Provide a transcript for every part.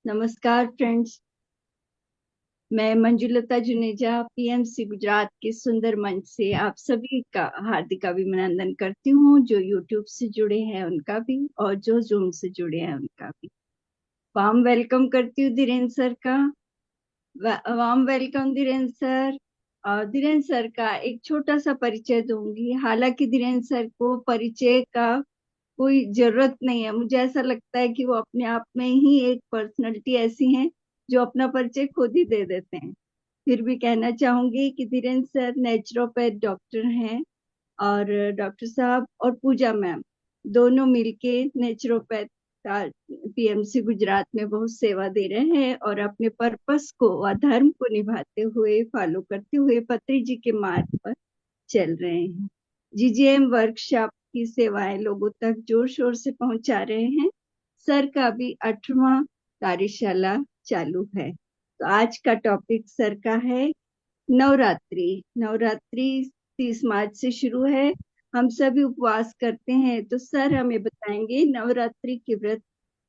नमस्कार फ्रेंड्स। मैं मंजुलता जुनेजा पीएमसी गुजरात के सुंदर मंच से आप सभी का हार्दिक अभिनंदन करती हूँ। जो यूट्यूब से जुड़े हैं उनका भी और जो जूम से जुड़े हैं उनका भी वार्म वेलकम करती हूँ। धीरेन्द्र सर का वार्म वेलकम धीरेन्द्र सर। और धीरेन्द्र सर का एक छोटा सा परिचय दूंगी। हालांकि धीरेन्द्र सर को परिचय का कोई जरूरत नहीं है। मुझे ऐसा लगता है कि वो अपने आप में ही एक पर्सनैलिटी ऐसी है जो अपना परिचय खुद ही दे देते हैं। फिर भी कहना चाहूंगी कि धीरेन्द्र सर नेचुरोपैथ डॉक्टर हैं। और डॉक्टर साहब और पूजा मैम दोनों मिलके नेचुरोपैथ पीएमसी गुजरात में बहुत सेवा दे रहे हैं और अपने पर्पस को व धर्म को निभाते हुए फॉलो करते हुए पत्री जी के मार्ग पर चल रहे हैं। जीजीएम वर्कशॉप की सेवाएं लोगों तक जोर शोर से पहुंचा रहे हैं। सर का भी 8वां कार्यशाला चालू है। तो आज का टॉपिक सर का है नवरात्रि। नवरात्रि 30 मार्च से शुरू है। हम सभी उपवास करते हैं, तो सर हमें बताएंगे नवरात्रि के व्रत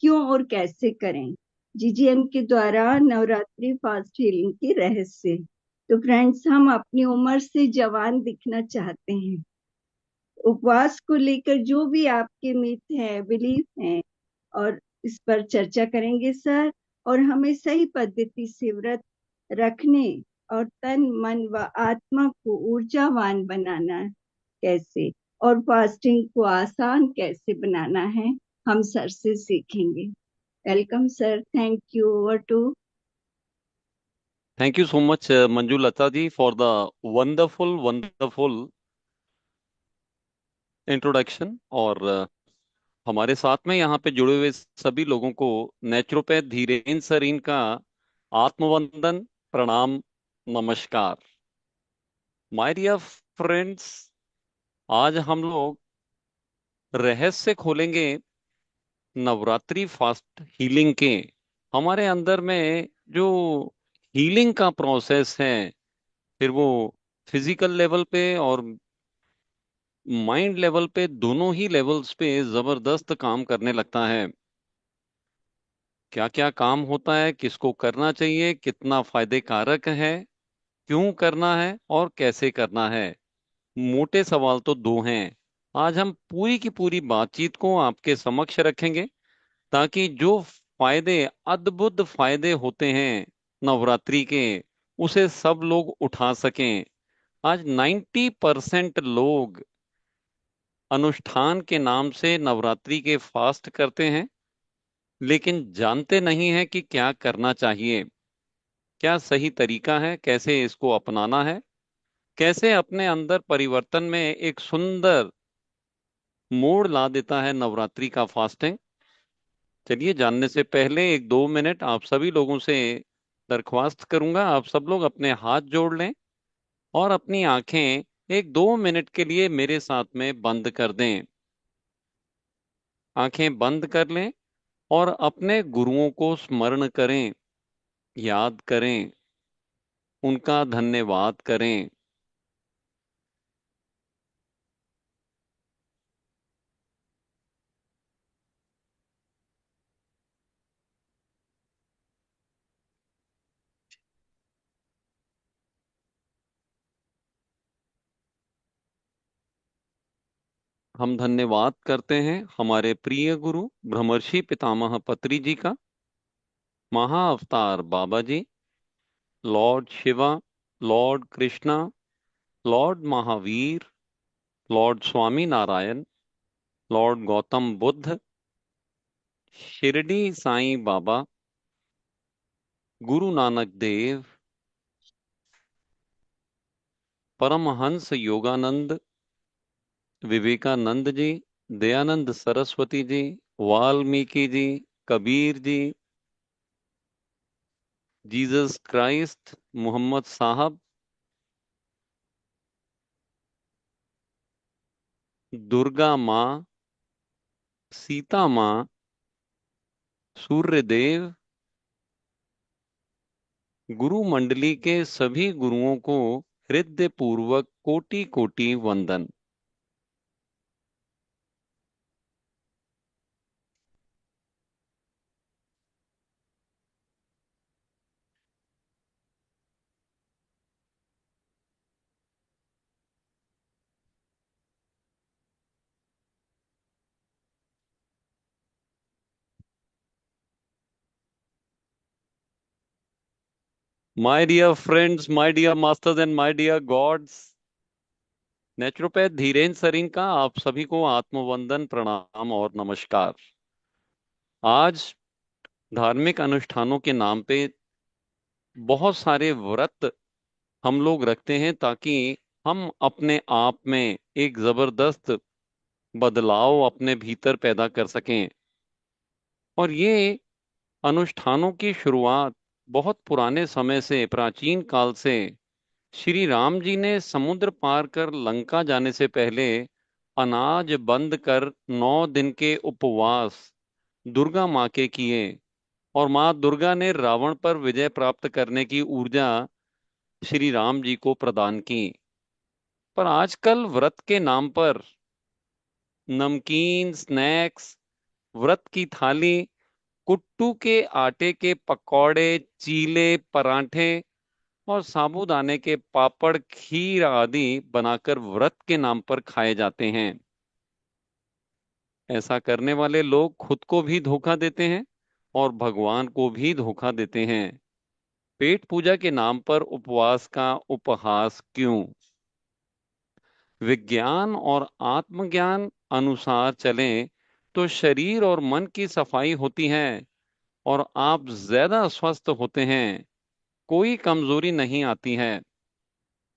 क्यों और कैसे करें। जीजीएम के द्वारा नवरात्रि फास्ट हीलिंग के रहस्य। तो फ्रेंड्स, हम अपनी उम्र से जवान दिखना चाहते हैं। उपवास को लेकर जो भी आपके मिथ हैं, बिलीफ हैं, और इस पर चर्चा करेंगे सर। और हमें सही पद्धति से व्रत रखने और तन मन व आत्मा को ऊर्जावान बनाना कैसे, और फास्टिंग को आसान कैसे बनाना है, हम सर से सीखेंगे। Welcome sir. Thank you. Over to. Thank you so much, Manju Lata ji, for the wonderful introduction। और हमारे साथ में यहाँ पे जुड़े हुए सभी लोगों को नेचुरोपैथ धीरेन्द्र सर इनका आत्मवंदन, प्रणाम, नमस्कार। माय डियर फ्रेंड्स, आज हम लोग रहस्य खोलेंगे नवरात्रि फास्ट हीलिंग के। हमारे अंदर में जो हीलिंग का प्रोसेस है, फिर वो फिजिकल लेवल पे और माइंड लेवल पे, दोनों ही लेवल्स पे जबरदस्त काम करने लगता है। क्या क्या काम होता है, किसको करना चाहिए, कितना फायदे कारक है, क्यों करना है और कैसे करना है, मोटे सवाल तो दो हैं। आज हम पूरी की पूरी बातचीत को आपके समक्ष रखेंगे, ताकि जो फायदे, अद्भुत फायदे होते हैं नवरात्रि के, उसे सब लोग उठा सकें। आज 90% लोग अनुष्ठान के नाम से नवरात्रि के फास्ट करते हैं, लेकिन जानते नहीं हैं कि क्या करना चाहिए, क्या सही तरीका है, कैसे इसको अपनाना है, कैसे अपने अंदर परिवर्तन में एक सुंदर मोड़ ला देता है नवरात्रि का फास्टिंग। चलिए, जानने से पहले एक दो मिनट आप सभी लोगों से दरख्वास्त करूंगा। आप सब लोग अपने हाथ जोड़ लें और अपनी आंखें एक दो मिनट के लिए मेरे साथ में बंद कर दें। आंखें बंद कर लें और अपने गुरुओं को स्मरण करें, याद करें, उनका धन्यवाद करें। हम धन्यवाद करते हैं हमारे प्रिय गुरु ब्रह्मर्षि पितामह पत्री जी का, Mahavatar Baba ji, lord Shiva, lord Krishna, lord Mahavir, lord Swami Narayan, lord Gautam Buddha, Shirdi Sai Baba, Guru Nanak Dev, Paramhansa Yogananda, Vivekananda ji, Dayanand Saraswati ji, Valmiki ji, Kabir ji, Jesus Christ, Mohammad Sahab, Durga माँ, सीता माँ, सूर्य देव, गुरु मंडली के सभी गुरुओं को हृदय पूर्वक कोटि कोटि वंदन। My dear friends, my dear masters and my dear gods, naturopath Dhirendra Sareen का आप सभी को आत्मवंदन, प्रणाम और नमस्कार। आज धार्मिक अनुष्ठानों के नाम पे बहुत सारे व्रत हम लोग रखते हैं ताकि हम अपने आप में एक जबरदस्त बदलाव अपने भीतर पैदा कर सकें। और ये अनुष्ठानों की शुरुआत बहुत पुराने समय से, प्राचीन काल से, श्री राम जी ने समुद्र पार कर लंका जाने से पहले अनाज बंद कर 9 दिन के उपवास दुर्गा माँ के किए, और माँ दुर्गा ने रावण पर विजय प्राप्त करने की ऊर्जा श्री राम जी को प्रदान की। पर आजकल व्रत के नाम पर नमकीन स्नैक्स, व्रत की थाली, कुट्टू के आटे के पकौड़े, चीले, पराठे और साबूदाने के पापड़, खीर आदि बनाकर व्रत के नाम पर खाए जाते हैं। ऐसा करने वाले लोग खुद को भी धोखा देते हैं और भगवान को भी धोखा देते हैं। पेट पूजा के नाम पर उपवास का उपहास क्यों? विज्ञान और आत्मज्ञान अनुसार चलें तो शरीर और मन की सफाई होती है और आप ज्यादा स्वस्थ होते हैं। कोई कमजोरी नहीं आती है।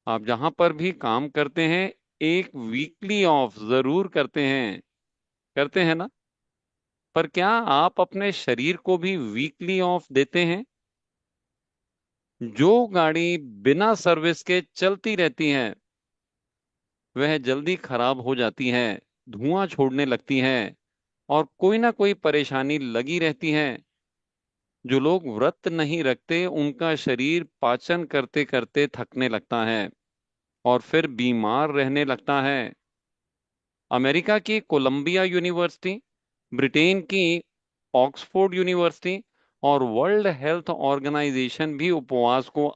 आप जहां पर भी काम करते हैं, एक वीकली ऑफ जरूर करते हैं ना? पर क्या आप अपने शरीर को भी वीकली ऑफ देते हैं? जो गाड़ी बिना सर्विस के चलती रहती है वह जल्दी खराब हो जाती है, धुआं छोड़ने लगती है और कोई ना कोई परेशानी लगी रहती है। जो लोग व्रत नहीं रखते उनका शरीर पाचन करते करते थकने लगता है और फिर बीमार रहने लगता है। अमेरिका की कोलंबिया यूनिवर्सिटी, ब्रिटेन की ऑक्सफोर्ड यूनिवर्सिटी और वर्ल्ड हेल्थ ऑर्गेनाइजेशन भी उपवास को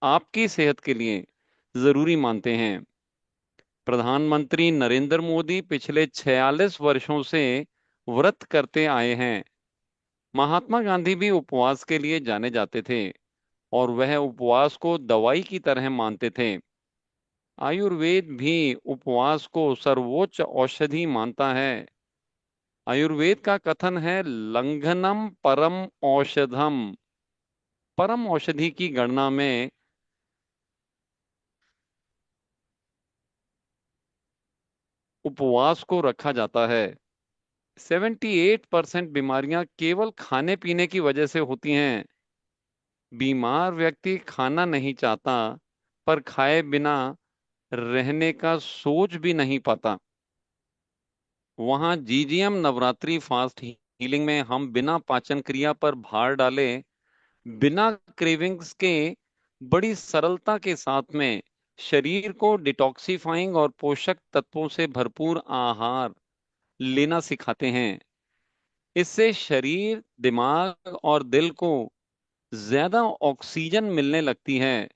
आपकी सेहत के लिए जरूरी मानते हैं। प्रधानमंत्री नरेंद्र मोदी पिछले 46 वर्षों से व्रत करते आए हैं। महात्मा गांधी भी उपवास के लिए जाने जाते थे और वह उपवास को दवाई की तरह मानते थे। आयुर्वेद भी उपवास को सर्वोच्च औषधि मानता है। आयुर्वेद का कथन है, लंघनम परम औषधम। परम औषधि की गणना में उपवास को रखा जाता है। 78% बीमारियां केवल खाने पीने की वजह से होती हैं। बीमार व्यक्ति खाना नहीं चाहता, पर खाए बिना रहने का सोच भी नहीं पाता। वहां जीजीएम नवरात्रि फास्ट हीलिंग में हम बिना पाचन क्रिया पर भार डाले, बिना क्रेविंग्स के, बड़ी सरलता के साथ में शरीर को डिटॉक्सिफाइंग और पोषक तत्वों से भरपूर आहार लेना सिखाते हैं। इससे शरीर, दिमाग और दिल को ज्यादा ऑक्सीजन मिलने लगती है,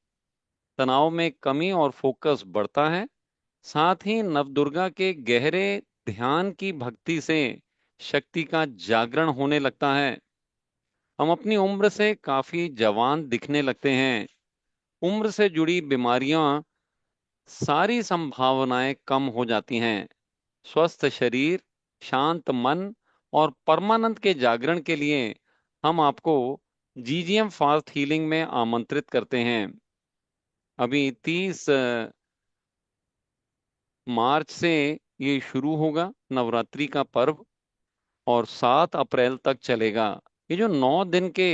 तनाव में कमी और फोकस बढ़ता है। साथ ही नवदुर्गा के गहरे ध्यान की भक्ति से शक्ति का जागरण होने लगता है। हम अपनी उम्र से काफी जवान दिखने लगते हैं। उम्र से जुड़ी बीमारियां, सारी संभावनाएं कम हो जाती हैं। स्वस्थ शरीर, शांत मन और परमानंद के जागरण के लिए हम आपको जीजीएम फास्ट हीलिंग में आमंत्रित करते हैं। अभी 30 मार्च से ये शुरू होगा नवरात्रि का पर्व, और 7 अप्रैल तक चलेगा। ये जो 9 दिन के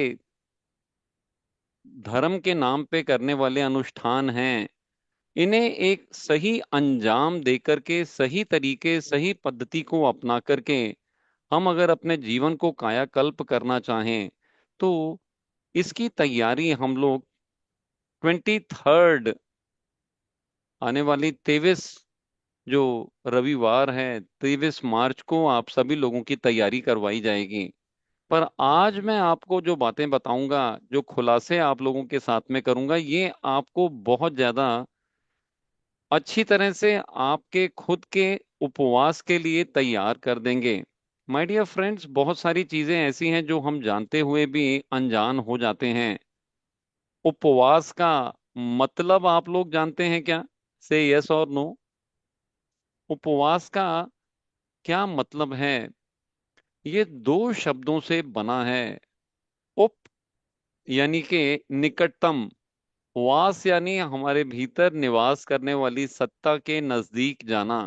धर्म के नाम पे करने वाले अनुष्ठान हैं, इन्हें एक सही अंजाम देकर के, सही तरीके, सही पद्धति को अपना करके हम अगर अपने जीवन को कायाकल्प करना चाहें तो इसकी तैयारी हम लोग 23 आने वाली 23 जो रविवार है, 23 मार्च को आप सभी लोगों की तैयारी करवाई जाएगी। पर आज मैं आपको जो बातें बताऊंगा, जो खुलासे आप लोगों के साथ में करूंगा, ये आपको बहुत ज्यादा अच्छी तरह से आपके खुद के उपवास के लिए तैयार कर देंगे। माय डियर फ्रेंड्स, बहुत सारी चीजें ऐसी हैं जो हम जानते हुए भी अनजान हो जाते हैं। उपवास का मतलब आप लोग जानते हैं क्या? से यस और नो। उपवास का क्या मतलब है? ये दो शब्दों से बना है। उप यानी कि निकटतम, वास यानी हमारे भीतर निवास करने वाली सत्ता के नजदीक जाना।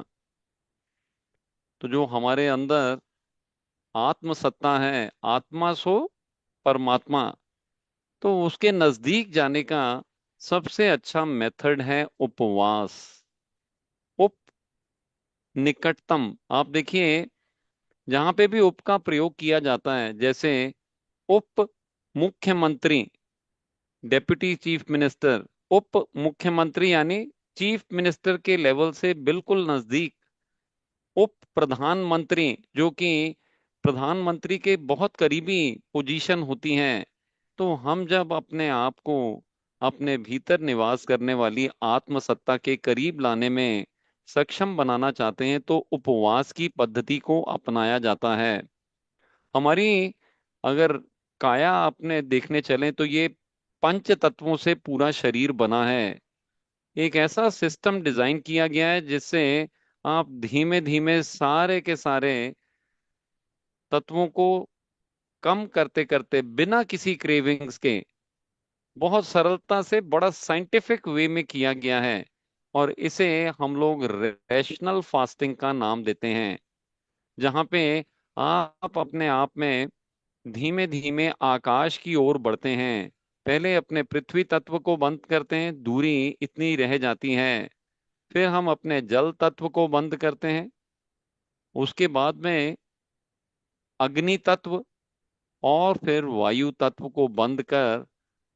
तो जो हमारे अंदर आत्म सत्ता है, आत्मा सो परमात्मा, तो उसके नजदीक जाने का सबसे अच्छा मेथड है उपवास। उप निकटतम। आप देखिए, जहां पे भी उप का प्रयोग किया जाता है, जैसे उप मुख्यमंत्री, डेप्यूटी चीफ मिनिस्टर, उप मुख्यमंत्री यानी चीफ मिनिस्टर के लेवल से बिल्कुल नजदीक, उप प्रधानमंत्री जो कि प्रधानमंत्री के बहुत करीबी पोजीशन होती हैं। तो हम जब अपने आप को अपने भीतर निवास करने वाली आत्मसत्ता के करीब लाने में सक्षम बनाना चाहते हैं तो उपवास की पद्धति को अपनाया जाता है। हमारी अगर काया अपने देखने चलें तो ये पंच तत्वों से पूरा शरीर बना है। एक ऐसा सिस्टम डिजाइन किया गया है जिससे आप धीमे धीमे सारे के सारे तत्वों को कम करते करते बिना किसी क्रेविंग्स के बहुत सरलता से बड़ा साइंटिफिक वे में किया गया है। और इसे हम लोग रैशनल फास्टिंग का नाम देते हैं, जहाँ पे आप अपने आप में धीमे धीमे आकाश की ओर बढ़ते हैं। पहले अपने पृथ्वी तत्व को बंद करते हैं, दूरी इतनी रह जाती है। फिर हम अपने जल तत्व को बंद करते हैं, उसके बाद में अग्नि तत्व, और फिर वायु तत्व को बंद कर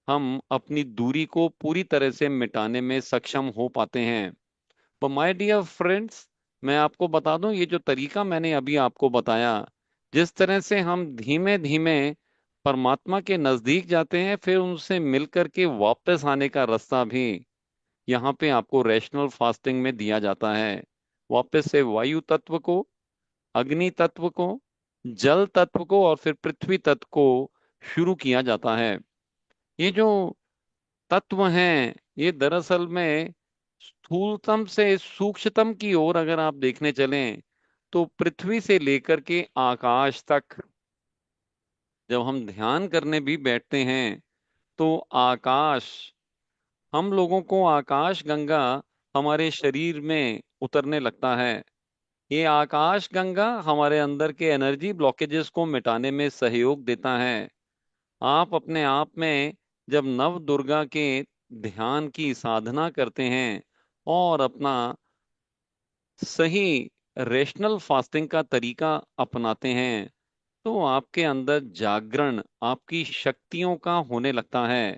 हम अपनी दूरी को पूरी तरह से मिटाने में सक्षम हो पाते हैं। तो माय डियर फ्रेंड्स, मैं आपको बता दूं, ये जो तरीका मैंने अभी आपको बताया, जिस तरह से हम धीमे धीमे परमात्मा के नजदीक जाते हैं, फिर उनसे मिल करके वापस आने का रास्ता भी यहाँ पे आपको रैशनल फास्टिंग में दिया जाता है। वापस से वायु तत्व को, अग्नि तत्व को, जल तत्व को और फिर पृथ्वी तत्व को शुरू किया जाता है। ये जो तत्व हैं, ये दरअसल में स्थूलतम से सूक्ष्मतम की ओर अगर आप देखने चलें तो पृथ्वी से लेकर के आकाश तक, जब हम ध्यान करने भी बैठते हैं तो आकाश, हम लोगों को आकाश गंगा हमारे शरीर में उतरने लगता है। ये आकाश गंगा हमारे अंदर के एनर्जी ब्लॉकेजेस को मिटाने में सहयोग देता है। आप अपने आप में जब नव दुर्गा के ध्यान की साधना करते हैं और अपना सही रेशनल फास्टिंग का तरीका अपनाते हैं, तो आपके अंदर जागरण, आपकी शक्तियों का होने लगता है,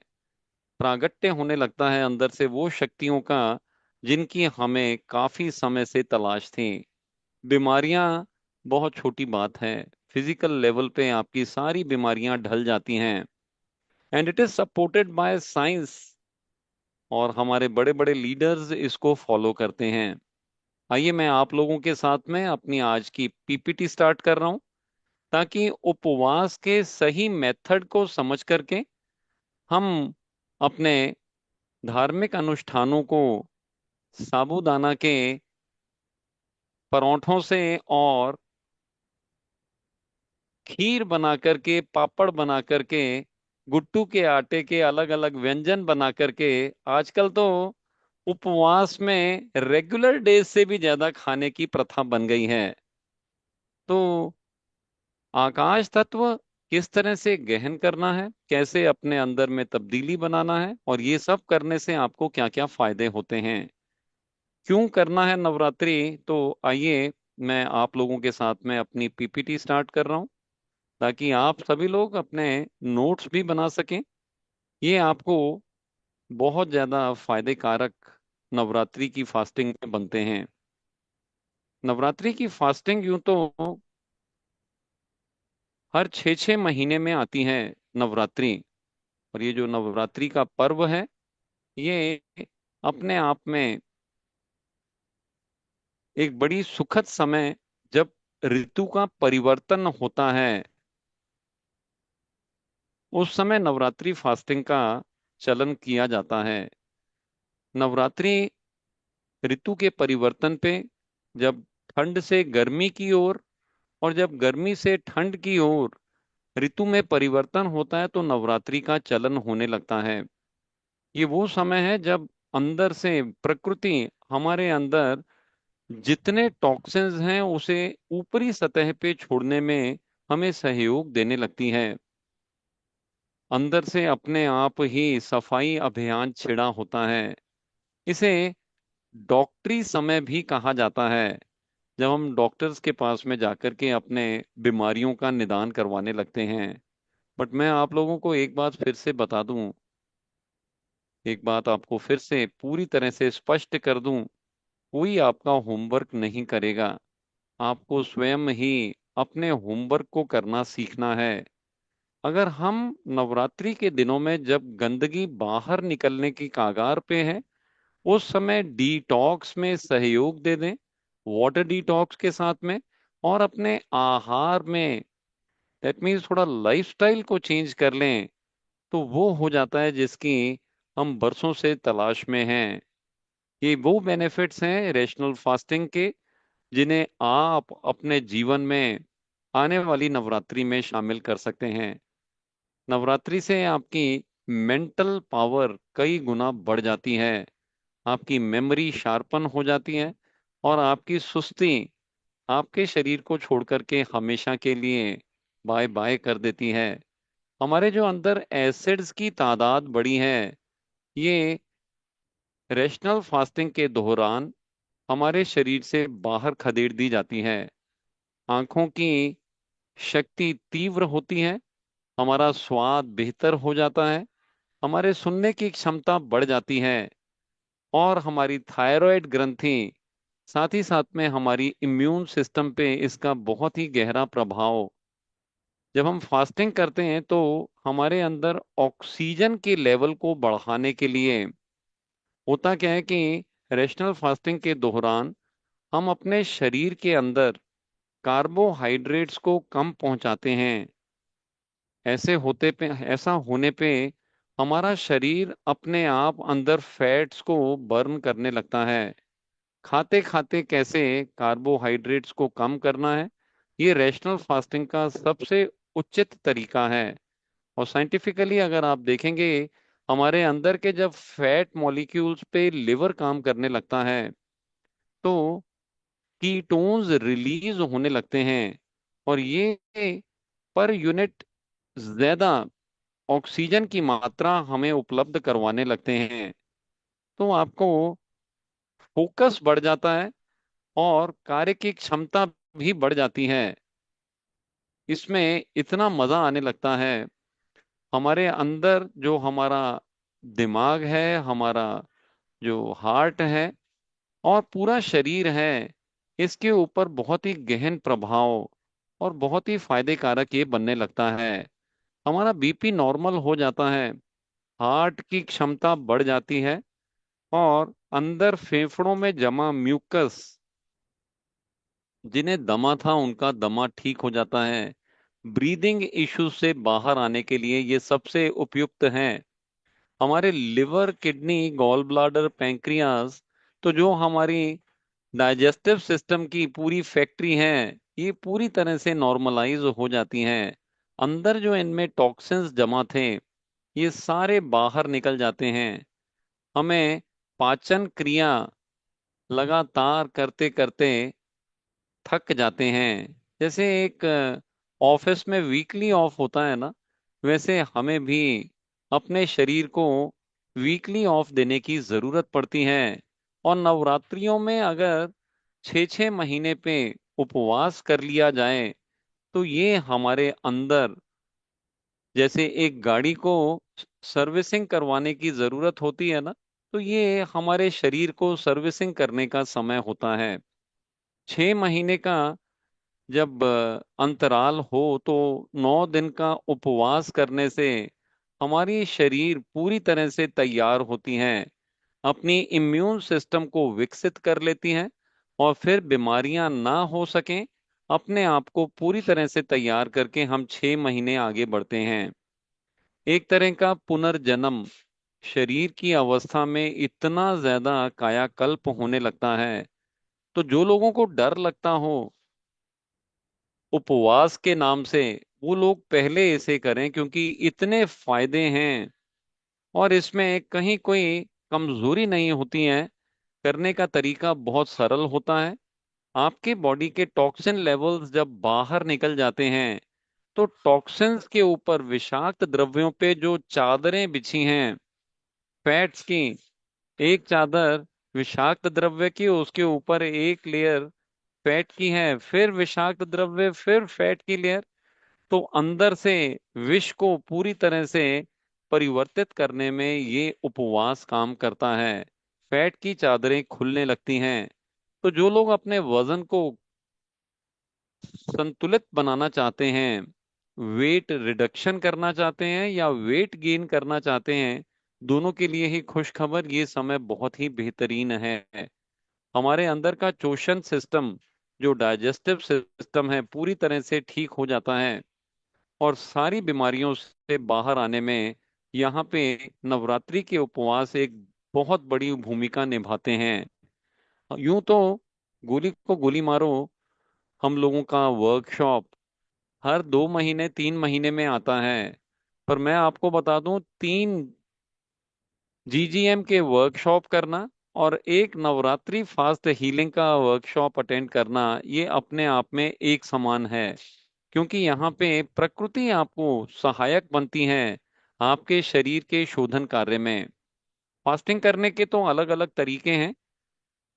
प्रागट्य होने लगता है अंदर से वो शक्तियों का जिनकी हमें काफी समय से तलाश थी। बीमारियां बहुत छोटी बात है, फिजिकल लेवल पे आपकी सारी बीमारियां ढल जाती हैं। And it is supported by science, और हमारे बड़े बड़े लीडर्स इसको फॉलो करते हैं। आइए मैं आप लोगों के साथ में अपनी आज की पीपीटी स्टार्ट कर रहा हूं, ताकि उपवास के सही मेथड को समझ करके हम अपने धार्मिक अनुष्ठानों को साबूदाना के परोठों से और खीर बना करके, पापड़ बना करके, गुट्टू के आटे के अलग अलग व्यंजन बना करके, आजकल तो उपवास में रेगुलर डेज से भी ज्यादा खाने की प्रथा बन गई है। तो आकाश तत्व किस तरह से गहन करना है, कैसे अपने अंदर में तब्दीली बनाना है, और ये सब करने से आपको क्या क्या फायदे होते हैं, क्यों करना है नवरात्रि। तो आइए मैं आप लोगों के साथ में अपनी पीपीटी स्टार्ट कर रहा हूं, ताकि आप सभी लोग अपने नोट्स भी बना सकें। ये आपको बहुत ज्यादा फायदे कारक नवरात्रि की फास्टिंग में बनते हैं। नवरात्रि की फास्टिंग यूं तो हर 6 6 महीने में आती है नवरात्रि। और ये जो नवरात्रि का पर्व है, ये अपने आप में एक बड़ी सुखद समय, जब ऋतु का परिवर्तन होता है, उस समय नवरात्रि फास्टिंग का चलन किया जाता है। नवरात्रि ऋतु के परिवर्तन पे, जब ठंड से गर्मी की ओर और जब गर्मी से ठंड की ओर ऋतु में परिवर्तन होता है, तो नवरात्रि का चलन होने लगता है। ये वो समय है जब अंदर से प्रकृति हमारे अंदर जितने टॉक्सिन्स हैं उसे ऊपरी सतह पे छोड़ने में हमें सहयोग देने लगती है। अंदर से अपने आप ही सफाई अभियान छिड़ा होता है। इसे डॉक्टरी समय भी कहा जाता है, जब हम डॉक्टर्स के पास में जाकर के अपने बीमारियों का निदान करवाने लगते हैं। बट मैं आप लोगों को एक बात फिर से बता दूं, एक बात आपको फिर से पूरी तरह से स्पष्ट कर दूं, कोई आपका होमवर्क नहीं करेगा। आपको स्वयं ही अपने होमवर्क को करना सीखना है। अगर हम नवरात्रि के दिनों में जब गंदगी बाहर निकलने की कगार पे है, उस समय डिटॉक्स में सहयोग दे दें, वाटर डिटॉक्स के साथ में, और अपने आहार में, दैट मीन्स थोड़ा लाइफस्टाइल को चेंज कर लें, तो वो हो जाता है जिसकी हम बरसों से तलाश में हैं। ये वो बेनिफिट्स हैं रेशनल फास्टिंग के, जिन्हें आप अपने जीवन में आने वाली नवरात्रि में शामिल कर सकते हैं। नवरात्रि से आपकी मेंटल पावर कई गुना बढ़ जाती है, आपकी मेमोरी शार्पन हो जाती है, और आपकी सुस्ती आपके शरीर को छोड़ करके हमेशा के लिए बाय बाय कर देती है। हमारे जो अंदर एसिड्स की तादाद बढ़ी है, ये रेशनल फास्टिंग के दौरान हमारे शरीर से बाहर खदेड़ दी जाती है। आंखों की शक्ति तीव्र होती है, हमारा स्वाद बेहतर हो जाता है, हमारे सुनने की क्षमता बढ़ जाती है, और हमारी थायराइड ग्रंथि, साथ ही साथ में हमारी इम्यून सिस्टम पे इसका बहुत ही गहरा प्रभाव। जब हम फास्टिंग करते हैं तो हमारे अंदर ऑक्सीजन के लेवल को बढ़ाने के लिए होता क्या है कि रेशनल फास्टिंग के दौरान हम अपने शरीर के अंदर कार्बोहाइड्रेट्स को कम पहुंचाते हैं। ऐसा होने पे हमारा शरीर अपने आप अंदर फैट्स को बर्न करने लगता है। खाते खाते कैसे कार्बोहाइड्रेट्स को कम करना है, ये रेशनल फास्टिंग का सबसे उचित तरीका है। और साइंटिफिकली अगर आप देखेंगे, हमारे अंदर के जब फैट मॉलिक्यूल्स पे लिवर काम करने लगता है, तो कीटोन्स रिलीज होने लगते हैं, और ये पर यूनिट ज्यादा ऑक्सीजन की मात्रा हमें उपलब्ध करवाने लगते हैं। तो आपको फोकस बढ़ जाता है और कार्य की क्षमता भी बढ़ जाती है। इसमें इतना मजा आने लगता है, हमारे अंदर जो हमारा दिमाग है, हमारा जो हार्ट है और पूरा शरीर है, इसके ऊपर बहुत ही गहन प्रभाव और बहुत ही फायदे कारक ये बनने लगता है। हमारा बीपी नॉर्मल हो जाता है, हार्ट की क्षमता बढ़ जाती है, और अंदर फेफड़ों में जमा म्यूकस, जिन्हें दमा था उनका दमा ठीक हो जाता है। ब्रीदिंग इश्यूज से बाहर आने के लिए ये सबसे उपयुक्त हैं। हमारे liver, kidney, gall bladder, pancreas, तो जो हमारी डाइजेस्टिव सिस्टम की पूरी फैक्ट्री है, ये पूरी तरह से नॉर्मलाइज हो जाती हैं। अंदर जो इनमें टॉक्सिन्स जमा थे, ये सारे बाहर निकल जाते हैं। हमें पाचन क्रिया लगातार करते करते थक जाते हैं। जैसे एक ऑफिस में वीकली ऑफ होता है ना, वैसे हमें भी अपने शरीर को वीकली ऑफ देने की जरूरत पड़ती है। और नवरात्रियों में अगर 6 6 महीने पे उपवास कर लिया जाए, तो ये हमारे अंदर, जैसे एक गाड़ी को सर्विसिंग करवाने की जरूरत होती है ना, तो ये हमारे शरीर को सर्विसिंग करने का समय होता है। 6 महीने का जब अंतराल हो, तो 9 दिन का उपवास करने से हमारी शरीर पूरी तरह से तैयार होती हैं, अपनी इम्यून सिस्टम को विकसित कर लेती हैं, और फिर बीमारियां ना हो सकें, अपने आप को पूरी तरह से तैयार करके हम 6 महीने आगे बढ़ते हैं। एक तरह का पुनर्जन्म शरीर की अवस्था में इतना ज्यादा कायाकल्प होने लगता है। तो जो लोगों को डर लगता हो उपवास के नाम से, वो लोग पहले इसे करें, क्योंकि इतने फायदे हैं और इसमें कहीं कोई कमजोरी नहीं होती है। करने का तरीका बहुत सरल होता है। आपके बॉडी के टॉक्सिन लेवल्स जब बाहर निकल जाते हैं, तो टॉक्सिन्स के ऊपर विषाक्त द्रव्यों पे जो चादरें बिछी हैं फैट्स की, एक चादर विषाक्त द्रव्य की, उसके ऊपर एक लेयर फैट की है, फिर विषाक्त द्रव्य, फिर फैट की लेयर। तो अंदर से विष को पूरी तरह से परिवर्तित करने में ये उपवास काम करता है। फैट की चादरें खुलने लगती हैं। तो जो लोग अपने वजन को संतुलित बनाना चाहते हैं, वेट रिडक्शन करना चाहते हैं या वेट गेन करना चाहते हैं, दोनों के लिए ही खुशखबर, ये समय बहुत ही बेहतरीन है। हमारे अंदर का चोषण सिस्टम, जो डाइजेस्टिव सिस्टम है, पूरी तरह से ठीक हो जाता है और सारी बीमारियों से बाहर आने में यहाँ पे नवरात्रि के उपवास एक बहुत बड़ी भूमिका निभाते हैं। यूं तो गोली को गोली मारो, हम लोगों का वर्कशॉप हर 2 महीने 3 महीने में आता है। पर मैं आपको बता दूं, 3 GGM के वर्कशॉप करना और एक नवरात्रि फास्ट हीलिंग का वर्कशॉप अटेंड करना, ये अपने आप में एक समान है। क्योंकि यहाँ पे प्रकृति आपको सहायक बनती है आपके शरीर के शोधन कार्य में। फास्टिंग करने के तो अलग अलग तरीके हैं।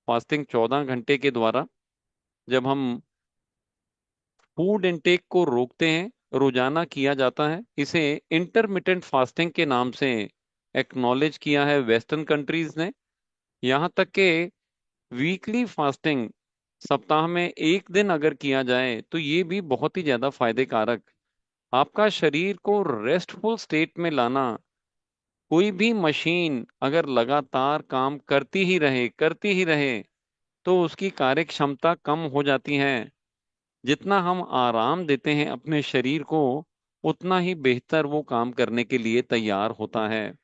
फास्टिंग 14 घंटे के द्वारा, जब हम फूड इनटेक को रोकते हैं, रोजाना किया जाता है। इसे इंटरमिटेंट फास्टिंग के नाम से एक्नॉलेज किया है वेस्टर्न कंट्रीज ने। यहाँ तक के वीकली फास्टिंग, सप्ताह में एक दिन अगर किया जाए, तो ये भी बहुत ही ज्यादा फायदे कारक। आपका शरीर को रेस्टफुल स्टेट में लाना, कोई भी मशीन अगर लगातार काम करती ही रहे, तो उसकी कार्य क्षमता कम हो जाती है। जितना हम आराम देते हैं अपने शरीर को, उतना ही बेहतर वो काम करने के लिए तैयार होता है।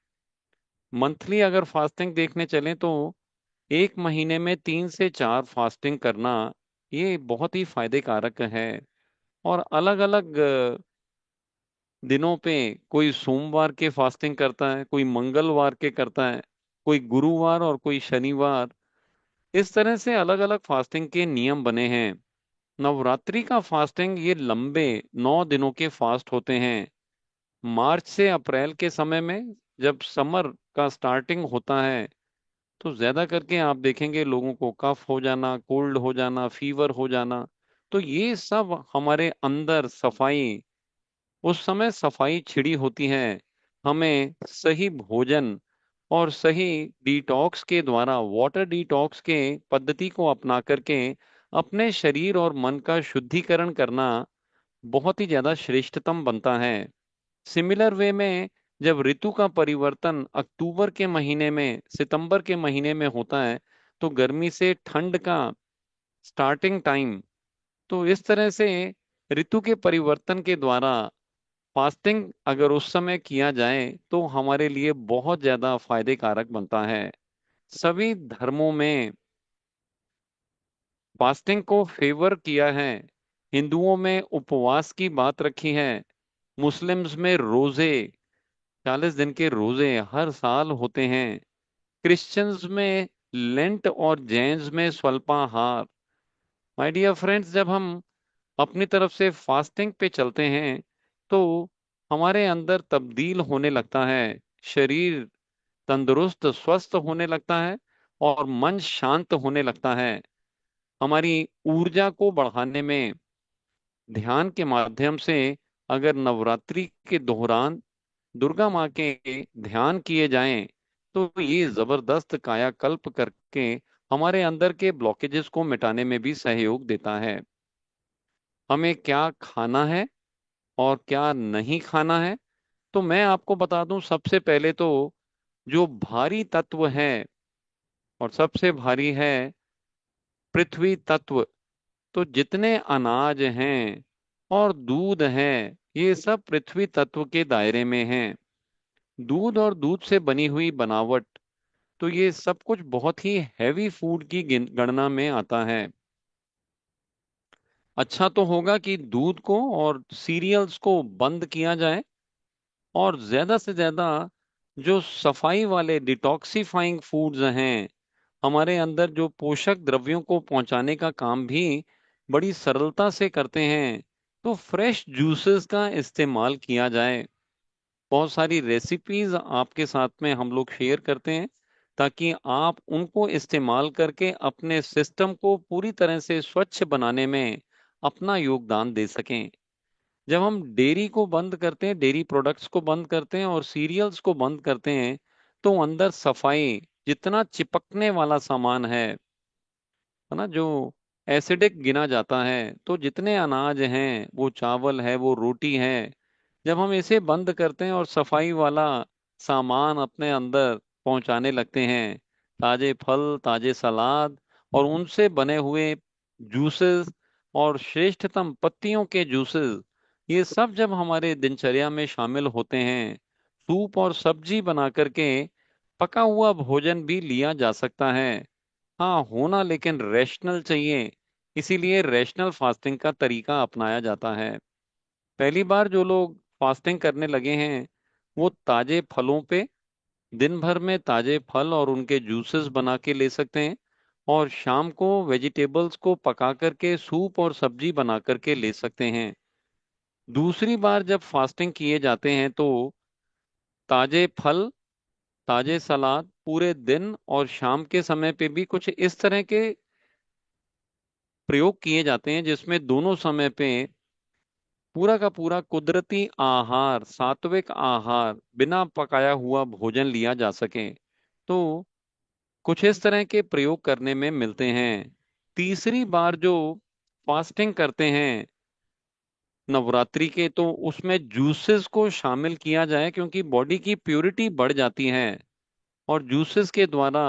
मंथली अगर फास्टिंग देखने चलें, तो एक महीने में 3 से 4 फास्टिंग करना, ये बहुत ही फायदे कारक है। और अलग अलग दिनों पे, कोई सोमवार के फास्टिंग करता है, कोई मंगलवार के करता है, कोई गुरुवार और कोई शनिवार। इस तरह से अलग अलग फास्टिंग के नियम बने हैं। नवरात्रि का फास्टिंग ये लंबे 9 दिनों के फास्ट होते हैं। मार्च से अप्रैल के समय में, जब समर का स्टार्टिंग होता है, तो ज्यादा करके आप देखेंगे लोगों को कफ हो जाना, कोल्ड हो जाना, फीवर हो जाना। तो ये सब हमारे अंदर सफाई, उस समय सफाई छिड़ी होती है। हमें सही भोजन और सही डिटॉक्स के द्वारा, वाटर डिटॉक्स के पद्धति को अपना करके अपने शरीर और मन का शुद्धिकरण करना बहुत ही ज्यादा श्रेष्ठतम बनता है। सिमिलर वे में, जब ऋतु का परिवर्तन अक्टूबर के महीने में, सितंबर के महीने में होता है, तो गर्मी से ठंड का स्टार्टिंग टाइम, तो इस तरह से ऋतु के परिवर्तन के द्वारा फास्टिंग अगर उस समय किया जाए, तो हमारे लिए बहुत ज्यादा फायदे कारक बनता है। सभी धर्मों में फास्टिंग को फेवर किया है। हिंदुओं में उपवास की बात रखी है। मुस्लिम्स में रोजे, 40 दिन के रोजे हर साल होते हैं। क्रिश्चियंस में लेंट और जैन्स में स्वल्पाहार। माय डियर फ्रेंड्स, जब हम अपनी तरफ से फास्टिंग पे चलते हैं, तो हमारे अंदर तब्दील होने लगता है। शरीर तंदुरुस्त स्वस्थ होने लगता है और मन शांत होने लगता है। हमारी ऊर्जा को बढ़ाने में ध्यान के माध्यम से, अगर नवरात्रि के दौरान दुर्गा माँ के ध्यान किए जाएं, तो ये जबरदस्त कायाकल्प करके हमारे अंदर के ब्लॉकेजेस को मिटाने में भी सहयोग देता है। हमें क्या खाना है और क्या नहीं खाना है, तो मैं आपको बता दूं, सबसे पहले तो जो भारी तत्व है, और सबसे भारी है पृथ्वी तत्व। तो जितने अनाज हैं और दूध है, ये सब पृथ्वी तत्व के दायरे में हैं। दूध और दूध से बनी हुई बनावट, तो ये सब कुछ बहुत ही हैवी फूड की गणना में आता है। अच्छा तो होगा कि दूध को और सीरियल्स को बंद किया जाए, और ज्यादा से ज्यादा जो सफाई वाले डिटॉक्सिफाइंग फूड्स हैं, हमारे अंदर जो पोषक द्रव्यों को पहुंचाने का काम भी बड़ी सरलता से करते हैं, तो फ्रेश जूसेस का इस्तेमाल किया जाए। बहुत सारी रेसिपीज आपके साथ में हम लोग शेयर करते हैं, ताकि आप उनको इस्तेमाल करके अपने सिस्टम को पूरी तरह से स्वच्छ बनाने में अपना योगदान दे सकें। जब हम डेयरी को बंद करते हैं, डेयरी प्रोडक्ट्स को बंद करते हैं और सीरियल्स को बंद करते हैं, तो अंदर सफाई, जितना चिपकने वाला सामान है ना, जो एसिडिक गिना जाता है, तो जितने अनाज हैं, वो चावल है, वो रोटी है, जब हम इसे बंद करते हैं और सफाई वाला सामान अपने अंदर पहुंचाने लगते हैं, ताजे फल, ताजे सलाद और उनसे बने हुए जूसेस और श्रेष्ठतम पत्तियों के जूसेस, ये सब जब हमारे दिनचर्या में शामिल होते हैं, सूप और सब्जी बना करके पका हुआ भोजन भी लिया जा सकता है। हाँ, होना लेकिन रैशनल चाहिए। इसीलिए रैशनल फास्टिंग का तरीका अपनाया जाता है। पहली बार जो लोग फास्टिंग करने लगे हैं, वो ताजे फलों पे दिन भर में ताजे फल और उनके जूसेस बना के ले सकते हैं, और शाम को वेजिटेबल्स को पका करके सूप और सब्जी बना करके ले सकते हैं। दूसरी बार जब फास्टिंग किए जाते हैं, तो ताजे फल, ताजे सलाद पूरे दिन और शाम के समय पे भी कुछ इस तरह के प्रयोग किए जाते हैं, जिसमें दोनों समय पे पूरा का पूरा कुदरती आहार, सात्विक आहार, बिना पकाया हुआ भोजन लिया जा सके। तो कुछ इस तरह के प्रयोग करने में मिलते हैं। तीसरी बार जो फास्टिंग करते हैं नवरात्रि के, तो उसमें जूसेस को शामिल किया जाए, क्योंकि बॉडी की प्यूरिटी बढ़ जाती है, और जूसेस के द्वारा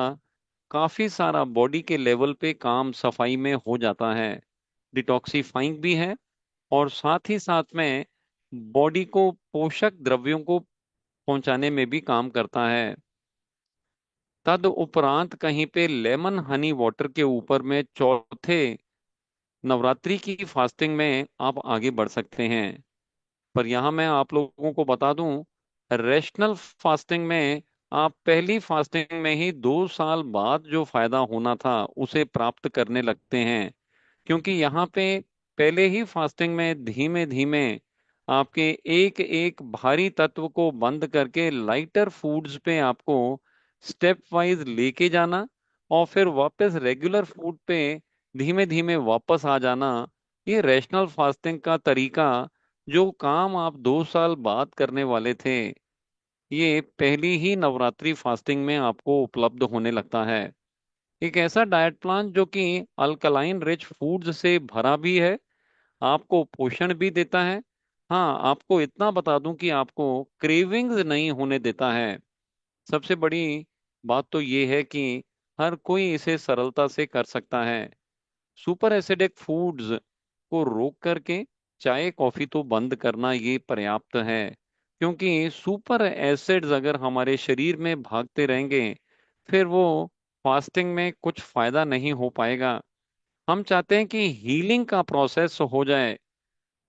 काफी सारा बॉडी के लेवल पे काम सफाई में हो जाता है, डिटॉक्सिफाइंग भी है, और साथ ही साथ में बॉडी को पोषक द्रव्यों को पहुंचाने में भी काम करता है। तद उपरांत कहीं पे लेमन हनी वाटर के ऊपर में चौथे नवरात्रि की फास्टिंग में आप आगे बढ़ सकते हैं। पर यहाँ मैं आप लोगों को बता दूं, रेशनल फास्टिंग में आप पहली फास्टिंग में ही 2 साल बाद जो फायदा होना था उसे प्राप्त करने लगते हैं, क्योंकि यहाँ पे पहले ही फास्टिंग में धीमे धीमे आपके एक एक भारी तत्व को बंद करके लाइटर फूड्स पे आपको स्टेप वाइज लेके जाना, और फिर वापस रेगुलर फूड पे धीमे धीमे वापस आ जाना। ये रैशनल फास्टिंग का तरीका, जो काम आप 2 साल बाद करने वाले थे, ये पहली ही नवरात्रि फास्टिंग में आपको उपलब्ध होने लगता है। एक ऐसा डाइट प्लान जो कि अल्कलाइन रिच फूड्स से भरा भी है, आपको पोषण भी देता है। हाँ, आपको इतना बता दूं कि आपको क्रेविंग्स नहीं होने देता है। सबसे बड़ी बात तो ये है कि हर कोई इसे सरलता से कर सकता है। सुपर एसिडिक फूड्स को रोक करके चाय कॉफी तो बंद करना ये पर्याप्त है, क्योंकि सुपर एसिड्स अगर हमारे शरीर में भागते रहेंगे, फिर वो फास्टिंग में कुछ फायदा नहीं हो पाएगा। हम चाहते हैं कि हीलिंग का प्रोसेस हो जाए,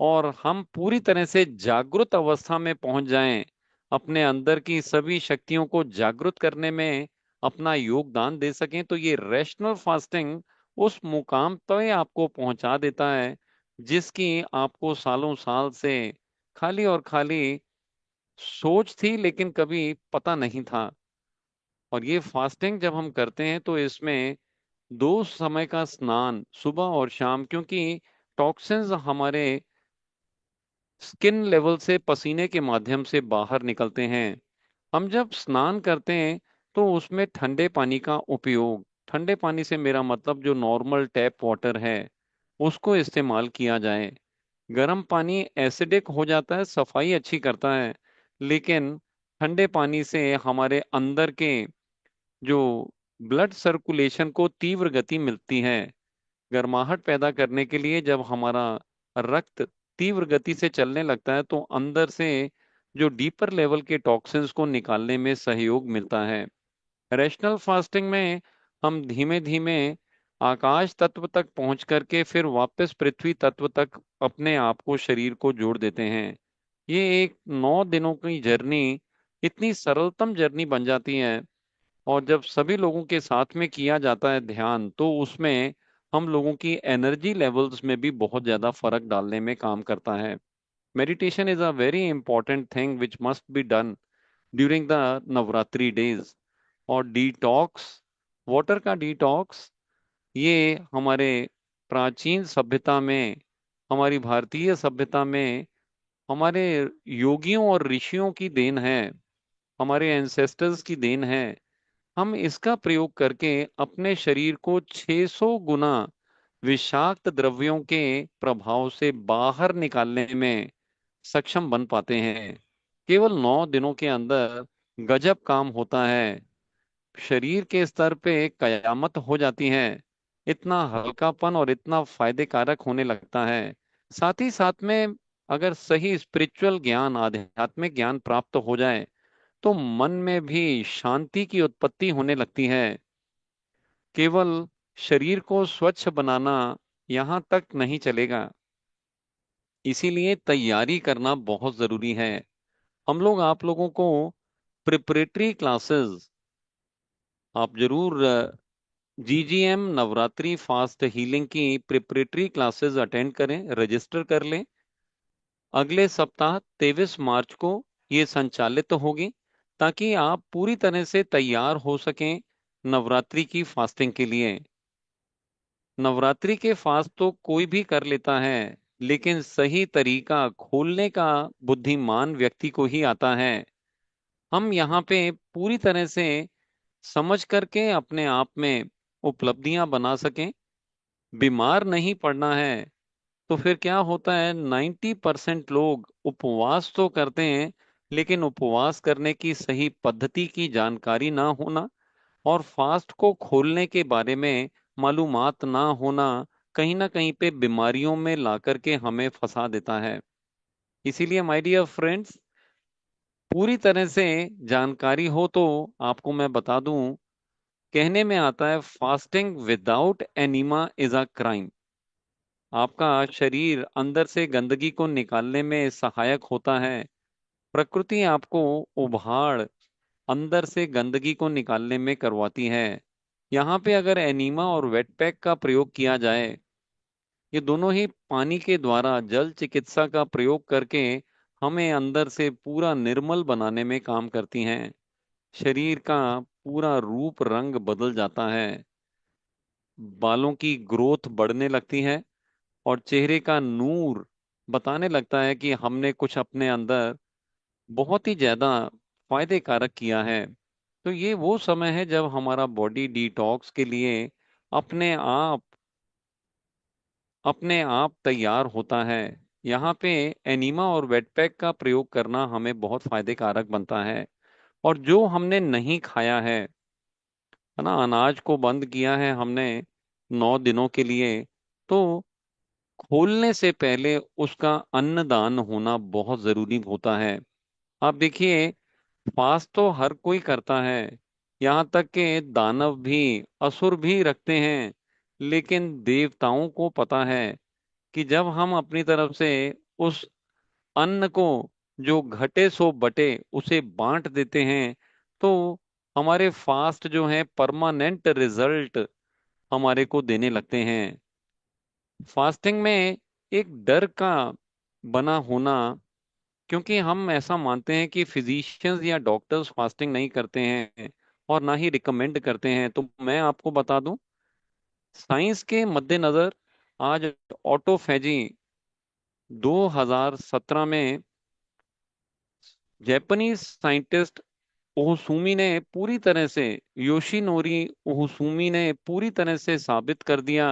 और हम पूरी तरह से जागृत अवस्था में पहुंच जाएं, अपने अंदर की सभी शक्तियों को जागृत करने में अपना योगदान दे सकें। तो ये रैशनल फास्टिंग उस मुकाम पर आपको पहुंचा देता है, जिसकी आपको सालों साल से खाली और खाली सोच थी, लेकिन कभी पता नहीं था। और ये फास्टिंग जब हम करते हैं, तो इसमें 2 समय का स्नान, सुबह और शाम, क्योंकि टॉक्सिन्स हमारे स्किन लेवल से पसीने के माध्यम से बाहर निकलते हैं। हम जब स्नान करते हैं, तो उसमें ठंडे पानी का उपयोग, ठंडे पानी से मेरा मतलब जो नॉर्मल टैप वाटर है, उसको इस्तेमाल किया जाए। गर्म पानी एसिडिक हो जाता है, सफाई अच्छी करता है, लेकिन ठंडे पानी से हमारे अंदर के जो ब्लड सर्कुलेशन को तीव्र गति मिलती है। गर्माहट पैदा करने के लिए जब हमारा रक्त तीव्र गति से चलने लगता है, तो अंदर से जो डीपर लेवल के टॉक्सिन्स को निकालने में सहयोग मिलता है। रैशनल फास्टिंग में हम धीमे धीमे आकाश तत्व तक पहुंच करके फिर वापस पृथ्वी तत्व तक अपने आप को, शरीर को जोड़ देते हैं। ये एक 9 दिनों की जर्नी इतनी सरलतम जर्नी बन जाती है। और जब सभी लोगों के साथ में किया जाता है ध्यान, तो उसमें हम लोगों की एनर्जी लेवल्स में भी बहुत ज्यादा फर्क डालने में काम करता है। Meditation is a very important thing which must be done during the Navratri days. और डिटॉक्स, वाटर का डिटॉक्स, ये हमारे प्राचीन सभ्यता में, हमारी भारतीय सभ्यता में, हमारे योगियों और ऋषियों की देन है, हमारे एंसेस्टर्स की देन है। हम इसका प्रयोग करके अपने शरीर को 600 गुना विषाक्त द्रव्यों के प्रभाव से बाहर निकालने में सक्षम बन पाते हैं। केवल 9 दिनों के अंदर गजब काम होता है। शरीर के स्तर पे कयामत हो जाती है। इतना हल्कापन और इतना फायदे कारक होने लगता है। साथ ही साथ में अगर सही स्पिरिचुअल ज्ञान, आध्यात्मिक ज्ञान प्राप्त हो जाए, तो मन में भी शांति की उत्पत्ति होने लगती है। केवल शरीर को स्वच्छ बनाना यहाँ तक नहीं चलेगा, इसीलिए तैयारी करना बहुत जरूरी है। हम लोग आप लोगों को प्रिपरेटरी क्लासेस, आप जरूर जीजीएम नवरात्रि फास्ट हीलिंग की प्रिपरेटरी क्लासेस अटेंड करें, रजिस्टर कर लें। अगले सप्ताह 23 मार्च को ये संचालित होगी, ताकि आप पूरी तरह से तैयार हो सकें नवरात्रि की फास्टिंग के लिए। नवरात्रि के फास्ट तो कोई भी कर लेता है, लेकिन सही तरीका खोलने का बुद्धिमान व्यक्ति को ही आता है। हम यहाँ पे पूरी तरह से समझ करके अपने आप में उपलब्धियां बना सकें, बीमार नहीं पड़ना है। तो फिर क्या होता है, 90% लोग उपवास तो करते हैं, लेकिन उपवास करने की सही पद्धति की जानकारी ना होना और फास्ट को खोलने के बारे में मालूमात ना होना कहीं ना कहीं पे बीमारियों में ला करके हमें फंसा देता है। इसीलिए माय डियर फ्रेंड्स, पूरी तरह से जानकारी हो तो आपको मैं बता दूं, कहने में आता है fasting without enema is a crime. आपका शरीर अंदर से गंदगी को निकालने में सहायक होता है। प्रकृति आपको उभाड़ अंदर से गंदगी को निकालने में करवाती है। यहाँ पे अगर एनीमा और वेट पैक का प्रयोग किया जाए, ये दोनों ही पानी के द्वारा जल चिकित्सा का प्रयोग करके हमें अंदर से पूरा निर्मल बनाने में काम करती हैं। शरीर का पूरा रूप रंग बदल जाता है, बालों की ग्रोथ बढ़ने लगती है और चेहरे का नूर बताने लगता है कि हमने कुछ अपने अंदर बहुत ही ज्यादा फायदे कारक किया है। तो ये वो समय है जब हमारा बॉडी डिटॉक्स के लिए अपने आप अपने आप तैयार होता है। यहाँ पे एनीमा और वेटपैक का प्रयोग करना हमें बहुत फायदे कारक बनता है। और जो हमने नहीं खाया है ना, अनाज को बंद किया है हमने 9 दिनों के लिए, तो खोलने से पहले उसका अन्नदान होना बहुत जरूरी होता है। आप देखिए, फास्ट तो हर कोई करता है, यहाँ तक के दानव भी, असुर भी रखते हैं। लेकिन देवताओं को पता है कि जब हम अपनी तरफ से उस अन्न को, जो घटे सो बटे, उसे बांट देते हैं, तो हमारे फास्ट जो है परमानेंट रिजल्ट हमारे को देने लगते हैं। फास्टिंग में एक डर का बना होना, क्योंकि हम ऐसा मानते हैं कि फिजिशियंस या डॉक्टर्स फास्टिंग नहीं करते हैं और ना ही रिकमेंड करते हैं। तो मैं आपको बता दूं, साइंस के मद्देनजर आज ऑटोफेजी 2017 में जापानीज साइंटिस्ट ओहसुमी ने पूरी तरह से, योशिनोरी ओहसुमी ने पूरी तरह से साबित कर दिया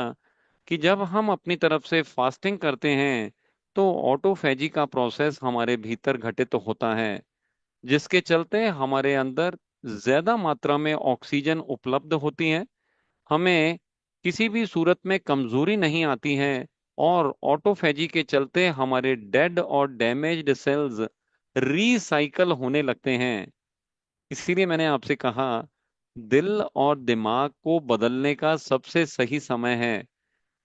कि जब हम अपनी तरफ से फास्टिंग करते हैं, तो ऑटोफेजी का प्रोसेस हमारे भीतर घटित होता है, जिसके चलते हमारे अंदर ज्यादा मात्रा में ऑक्सीजन उपलब्ध होती है। हमें किसी भी सूरत में कमजोरी नहीं आती है। और ऑटोफेजी के चलते हमारे डेड और डैमेज्ड सेल्स रिसाइकल होने लगते हैं। इसीलिए मैंने आपसे कहा, दिल और दिमाग को बदलने का सबसे सही समय है।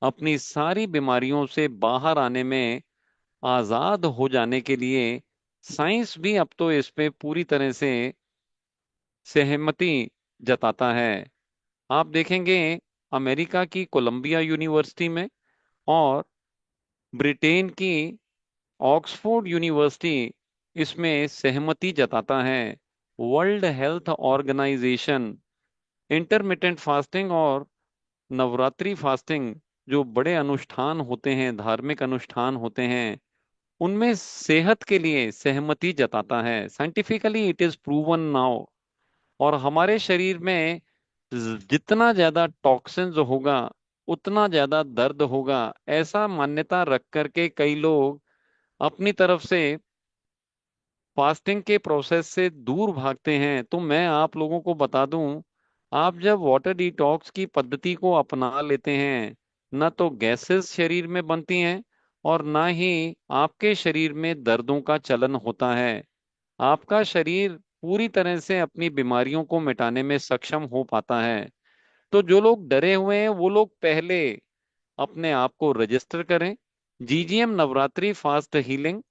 अपनी सारी बीमारियों से बाहर आने में, आजाद हो जाने के लिए साइंस भी अब तो इस पे पूरी तरह से सहमति जताता है। आप देखेंगे, अमेरिका की कोलंबिया यूनिवर्सिटी में और ब्रिटेन की ऑक्सफोर्ड यूनिवर्सिटी इसमें सहमति जताता है। World Health Organization intermittent fasting और नवरात्रि फास्टिंग, जो बड़े अनुष्ठान होते हैं, धार्मिक अनुष्ठान होते हैं, उनमें सेहत के लिए सहमति जताता है। Scientifically it is proven now. और हमारे शरीर में जितना ज्यादा टॉक्सिन्स होगा, उतना ज्यादा दर्द होगा, ऐसा मान्यता रख करके कई लोग अपनी तरफ से फास्टिंग के प्रोसेस से दूर भागते हैं। तो मैं आप लोगों को बता दूं, आप जब वाटर डिटॉक्स की पद्धति को अपना लेते हैं, न तो गैसेस शरीर में बनती हैं और ना ही आपके शरीर में दर्दों का चलन होता है। आपका शरीर पूरी तरह से अपनी बीमारियों को मिटाने में सक्षम हो पाता है। तो जो लोग डरे हुए हैं वो लोग पहले अपने आप को रजिस्टर करें। जीजीएम नवरात्रि फास्ट हीलिंग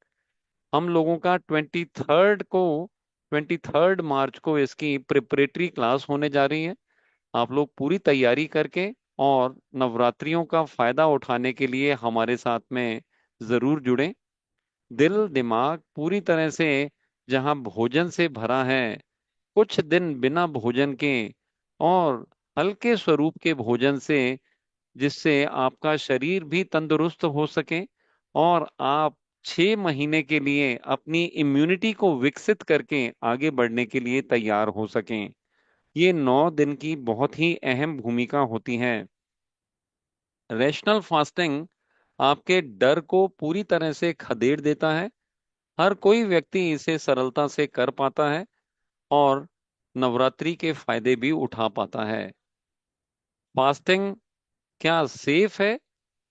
हम लोगों का 23 मार्च को इसकी प्रिपरेटरी क्लास होने जा रही है। आप लोग पूरी तैयारी करके और नवरात्रियों का फायदा उठाने के लिए हमारे साथ में जरूर जुड़ें। दिल दिमाग पूरी तरह से जहां भोजन से भरा है, कुछ दिन बिना भोजन के और हल्के स्वरूप के भोजन से, जिससे आपका शरीर भी तंदुरुस्त हो सके और आप 6 महीने के लिए अपनी इम्यूनिटी को विकसित करके आगे बढ़ने के लिए तैयार हो सकें। ये 9 दिन की बहुत ही अहम भूमिका होती है। रैशनल फास्टिंग आपके डर को पूरी तरह से खदेड़ देता है। हर कोई व्यक्ति इसे सरलता से कर पाता है और नवरात्रि के फायदे भी उठा पाता है। फास्टिंग क्या सेफ है?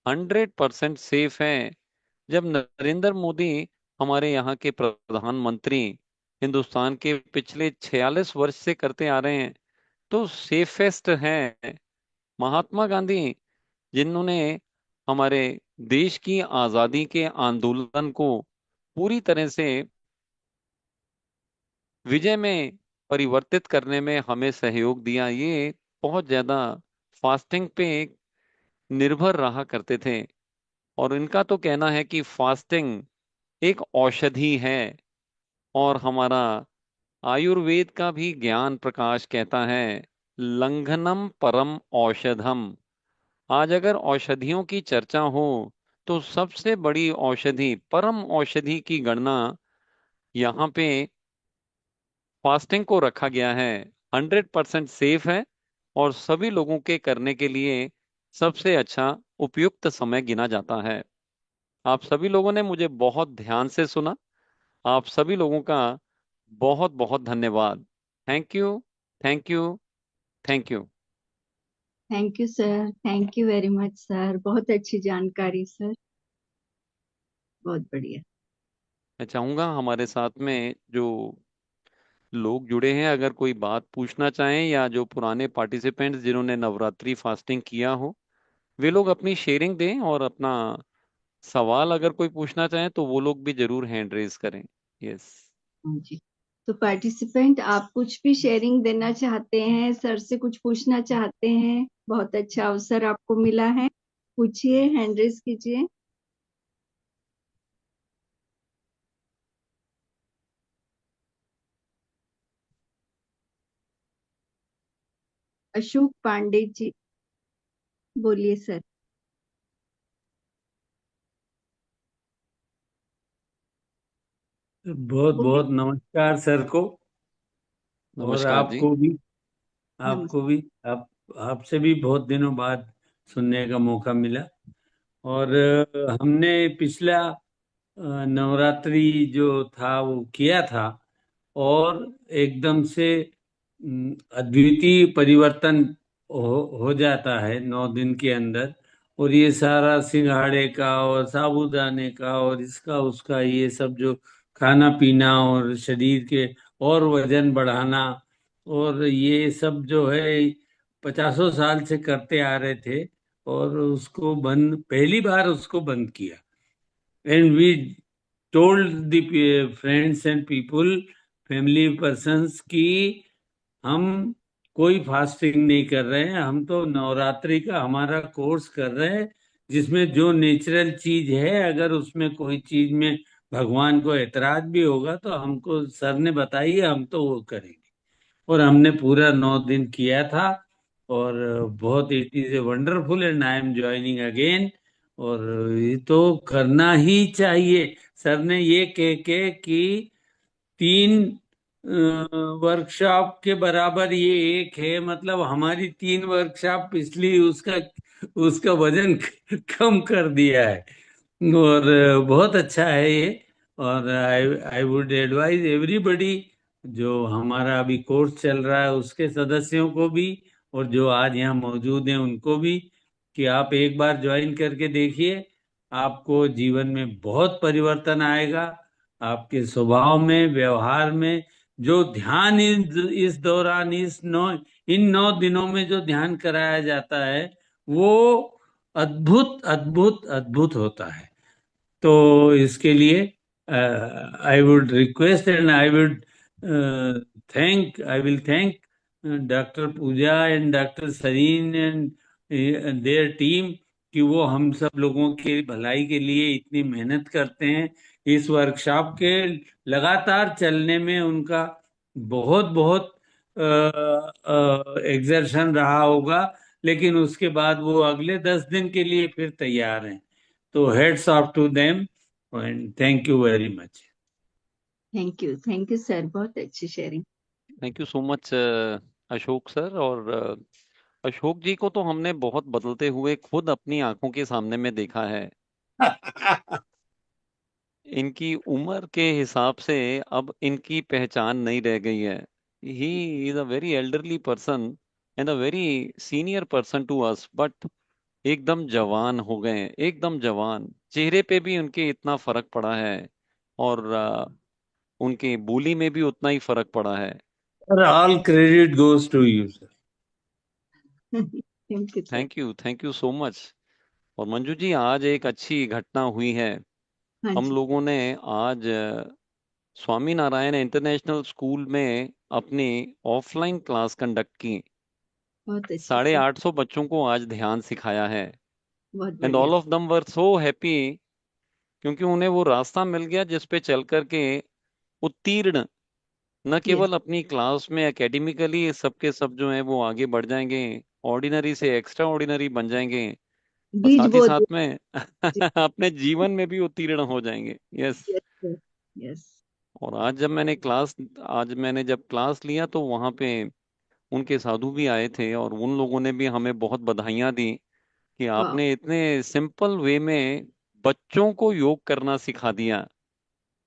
100% सेफ है। जब नरेंद्र मोदी, हमारे यहाँ के प्रधानमंत्री, हिंदुस्तान के पिछले 46 वर्ष से करते आ रहे हैं, तो सेफेस्ट है। महात्मा गांधी, जिन्होंने हमारे देश की आजादी के आंदोलन को पूरी तरह से विजय में परिवर्तित करने में हमें सहयोग दिया, ये बहुत ज्यादा फास्टिंग पे निर्भर रहा करते थे। और इनका तो कहना है कि फास्टिंग एक औषधि है। और हमारा आयुर्वेद का भी ज्ञान प्रकाश कहता है, लंघनम परम औषधम। आज अगर औषधियों की चर्चा हो, तो सबसे बड़ी औषधि, परम औषधि की गणना यहाँ पे फास्टिंग को रखा गया है। 100% सेफ है और सभी लोगों के करने के लिए सबसे अच्छा उपयुक्त समय गिना जाता है। आप सभी लोगों ने मुझे बहुत ध्यान से सुना। आप सभी लोगों का बहुत बहुत धन्यवाद। Thank you, thank you, thank you. Thank you sir, thank you very much sir, बहुत अच्छी जानकारी सर, बहुत बढ़िया। मैं चाहूंगा हमारे साथ में जो लोग जुड़े हैं, अगर कोई बात पूछना चाहें, या जो पुराने पार्टिसिपेंट्स जिन्होंने नवरात्रि फास्टिंग किया हो, वे लोग अपनी शेयरिंग दें और अपना सवाल अगर कोई पूछना चाहें तो वो लोग भी जरूर हैंड रेज करें। यस। हाँ जी। तो पार्टिसिपेंट, आप कुछ भी शेयरिंग देना चाहते हैं, सर से कुछ पूछना चाहते हैं, बहुत अच्छा अवसर आपको मिला है, पूछिए, हैंड रेज कीजिए। अशोक पांडे जी, बोलिए सर। जी। बहुत बोलिए। बहुत नमस्कार सर को। और नमस्कार जी। आपको भी, आपको नमस्ते। भी, आप आपसे भी बहुत दिनों बाद सुनने का मौका मिला। और हमने पिछला नवरात्रि जो था वो किया था, और एकदम से अद्वितीय परिवर्तन हो जाता है 9 दिन के अंदर। और ये सारा सिंघाड़े का और साबूदाने का और इसका उसका ये सब जो खाना पीना और शरीर के और वजन बढ़ाना, और ये सब जो है 50 साल से करते आ रहे थे, और उसको बंद, पहली बार उसको बंद किया। And we told the friends and people, family persons, की हम कोई फास्टिंग नहीं कर रहे हैं, हम तो नवरात्रि का हमारा कोर्स कर रहे हैं, जिसमें जो नेचुरल चीज है, अगर उसमें कोई चीज में भगवान को एतराज भी होगा तो हमको सर ने बताइए, हम तो वो करेंगे। और हमने पूरा 9 दिन किया था, और बहुत, it is a wonderful, and I am joining again. और ये तो करना ही चाहिए। सर ने ये कह के कि 3 वर्कशॉप के बराबर ये एक है, मतलब हमारी 3 वर्कशॉप पिछली, उसका उसका वजन कम कर दिया है। और बहुत अच्छा है ये। और आई आई वुड एडवाइज एवरीबडी, जो हमारा अभी कोर्स चल रहा है उसके सदस्यों को भी, और जो आज यहाँ मौजूद हैं उनको भी, कि आप एक बार ज्वाइन करके देखिए। आपको जीवन में बहुत परिवर्तन आएगा, आपके स्वभाव में, व्यवहार में। जो ध्यान इस दौरान, इन 9 दिनों में जो ध्यान कराया जाता है, वो अद्भुत अद्भुत अद्भुत होता है। तो इसके लिए I would request, and I would thank, I will thank doctor Pooja and doctor Sareen and their team, कि वो हम सब लोगों के भलाई के लिए इतनी मेहनत करते हैं। इस वर्कशॉप के लगातार चलने में उनका बहुत बहुत एग्जर्शन रहा होगा, लेकिन उसके बाद वो अगले 10 दिन के लिए फिर तैयार हैं। तो heads off to them, and thank you very much. Thank you sir, बहुत अच्छी sharing. Thank you so much Ashok sir. और अशोक जी को तो हमने बहुत बदलते हुए खुद अपनी आंखों के सामने में देखा है। इनकी उम्र के हिसाब से अब इनकी पहचान नहीं रह गई है। He is a very elderly person and a very senior person to us, but एकदम जवान हो गए हैं, एकदम जवान। चेहरे पे भी उनके इतना फर्क पड़ा है, और उनके बोली में भी उतना ही फर्क पड़ा है। और all credit goes to you sir. Thank you sir. Thank you so much. और मंजू जी, आज एक अच्छी घटना हुई है। हाँ हम जी। लोगों ने आज स्वामी नारायण इंटरनेशनल स्कूल में अपनी ऑफलाइन क्लास कंडक्ट की। बहुत अच्छी साढ़े सर। आठ सौ बच्चों को आज ध्यान सिखाया है। बहुत एंड बढ़िया। All of them were so happy, क्योंकि उन्हें वो रास्ता मिल गया जिस पे चल करके उत्तीर्ण, न यस। केवल अपनी क्लास में एकेडमिकली सबके सब जो है वो आगे बढ़ जाएंगे, ऑर्डिनरी से एक्स्ट्रा ऑर्डिनरी बन जाएंगे, और बीज साथ ही बो साथ दिया। में अपने जीवन में भी उत्तीर्ण हो जाएंगे। यस। Yes sir. यस। और आज मैंने जब क्लास लिया तो वहाँ पे उनके साधु भी आए थे, और उन लोगों ने भी हमें बहुत बधाइयाँ दी कि वाह। आपने इतने सिंपल वे में बच्चों को योग करना सिखा दिया।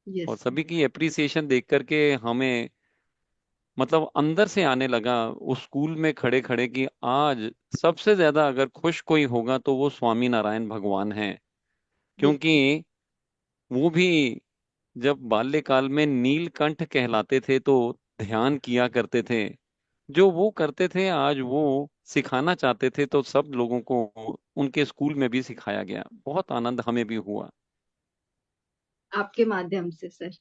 यस और सर। सभी की एप्रिसिएशन देख करके हमें मतलब अंदर से आने लगा उस स्कूल में खड़े खड़े कि आज सबसे ज्यादा अगर खुश कोई होगा तो वो स्वामी नारायण भगवान हैं। क्योंकि बिल्कुल। वो भी जब बाल्यकाल में नीलकंठ कहलाते थे तो ध्यान किया करते थे। जो वो करते थे आज वो सिखाना चाहते थे, तो सब लोगों को उनके स्कूल में भी सिखाया गया। बहुत आनंद हमें भी हुआ। आपके माध्यम से सर।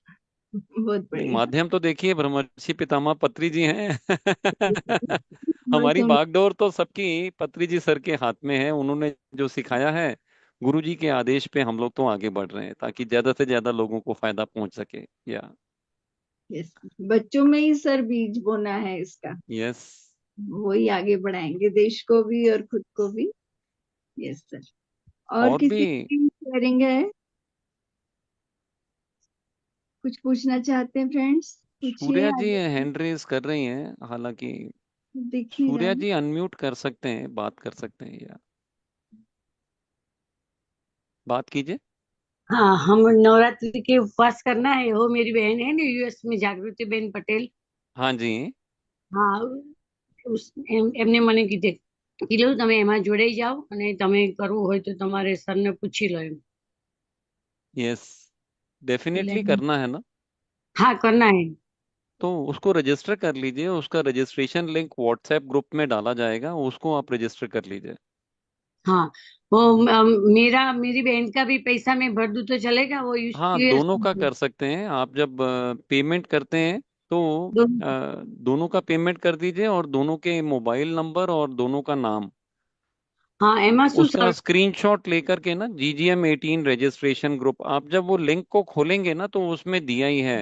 बहुत नहीं, बढ़िया। माध्यम तो देखिए ब्रह्मर्षि पितामह पत्री जी हैं। बस हमारी उन। बागडोर तो सबकी पत्री जी सर के हाथ में है। उन्होंने जो सिखाया है, गुरु जी के आदेश पे हम लोग तो आगे बढ़ रहे हैं ताकि ज्यादा से ज्यादा लोगों को फायदा पहुंच सके। या यस। बच्चों में ही सर बीज बोना है इसका। यस। वही आगे बढ़ाएंगे देश को भी और खुद को भी। Yes sir. और और भी किसी की शेयरिंग है? कुछ पूछना चाहते हैं फ्रेंड्स? पूछिए सूर्या जी आगे। हैंड रेज कर रही हैं, हालांकि दिख नहीं रहा सूर्या है। जी अनम्यूट कर सकते हैं, बात कर सकते हैं, या बात कीजिए। हाँ, हम नवरात्रि के उपवास करना है। वो मेरी बहन है ना यूएस में, जागृति बेन पटेल। हाँ जी। હા, એમને મને કીધું તમે એમાં જોડાઈ જાઓ અને તમે કરવું હોય તો તમારે સરને પૂછી લો એમ. यस, એટલે डेफिनेटली करना है ना। हाँ, करना है। तो उसको रजिस्टर कर लीजिए। उसका रजिस्ट्रेशन लिंक व्हाट्सएप ग्रुप में डाला जाएगा, उसको आप रजिस्टर कर लीजिए। हाँ, वो मेरी बहन का भी पैसा मैं भर दूं तो चलेगा? वो हाँ, यूएस दोनों का कर सकते हैं आप। जब पेमेंट करते हैं तो दोनों। दोनों का पेमेंट कर दीजिए, और दोनों के मोबाइल नंबर और दोनों का नाम, हाँ, एमा शू उसका सर। स्क्रीनशॉट लेकर के ना, GGM 18 रजिस्ट्रेशन ग्रुप, आप जब वो लिंक को खोलेंगे ना तो उसमें दिया ही है।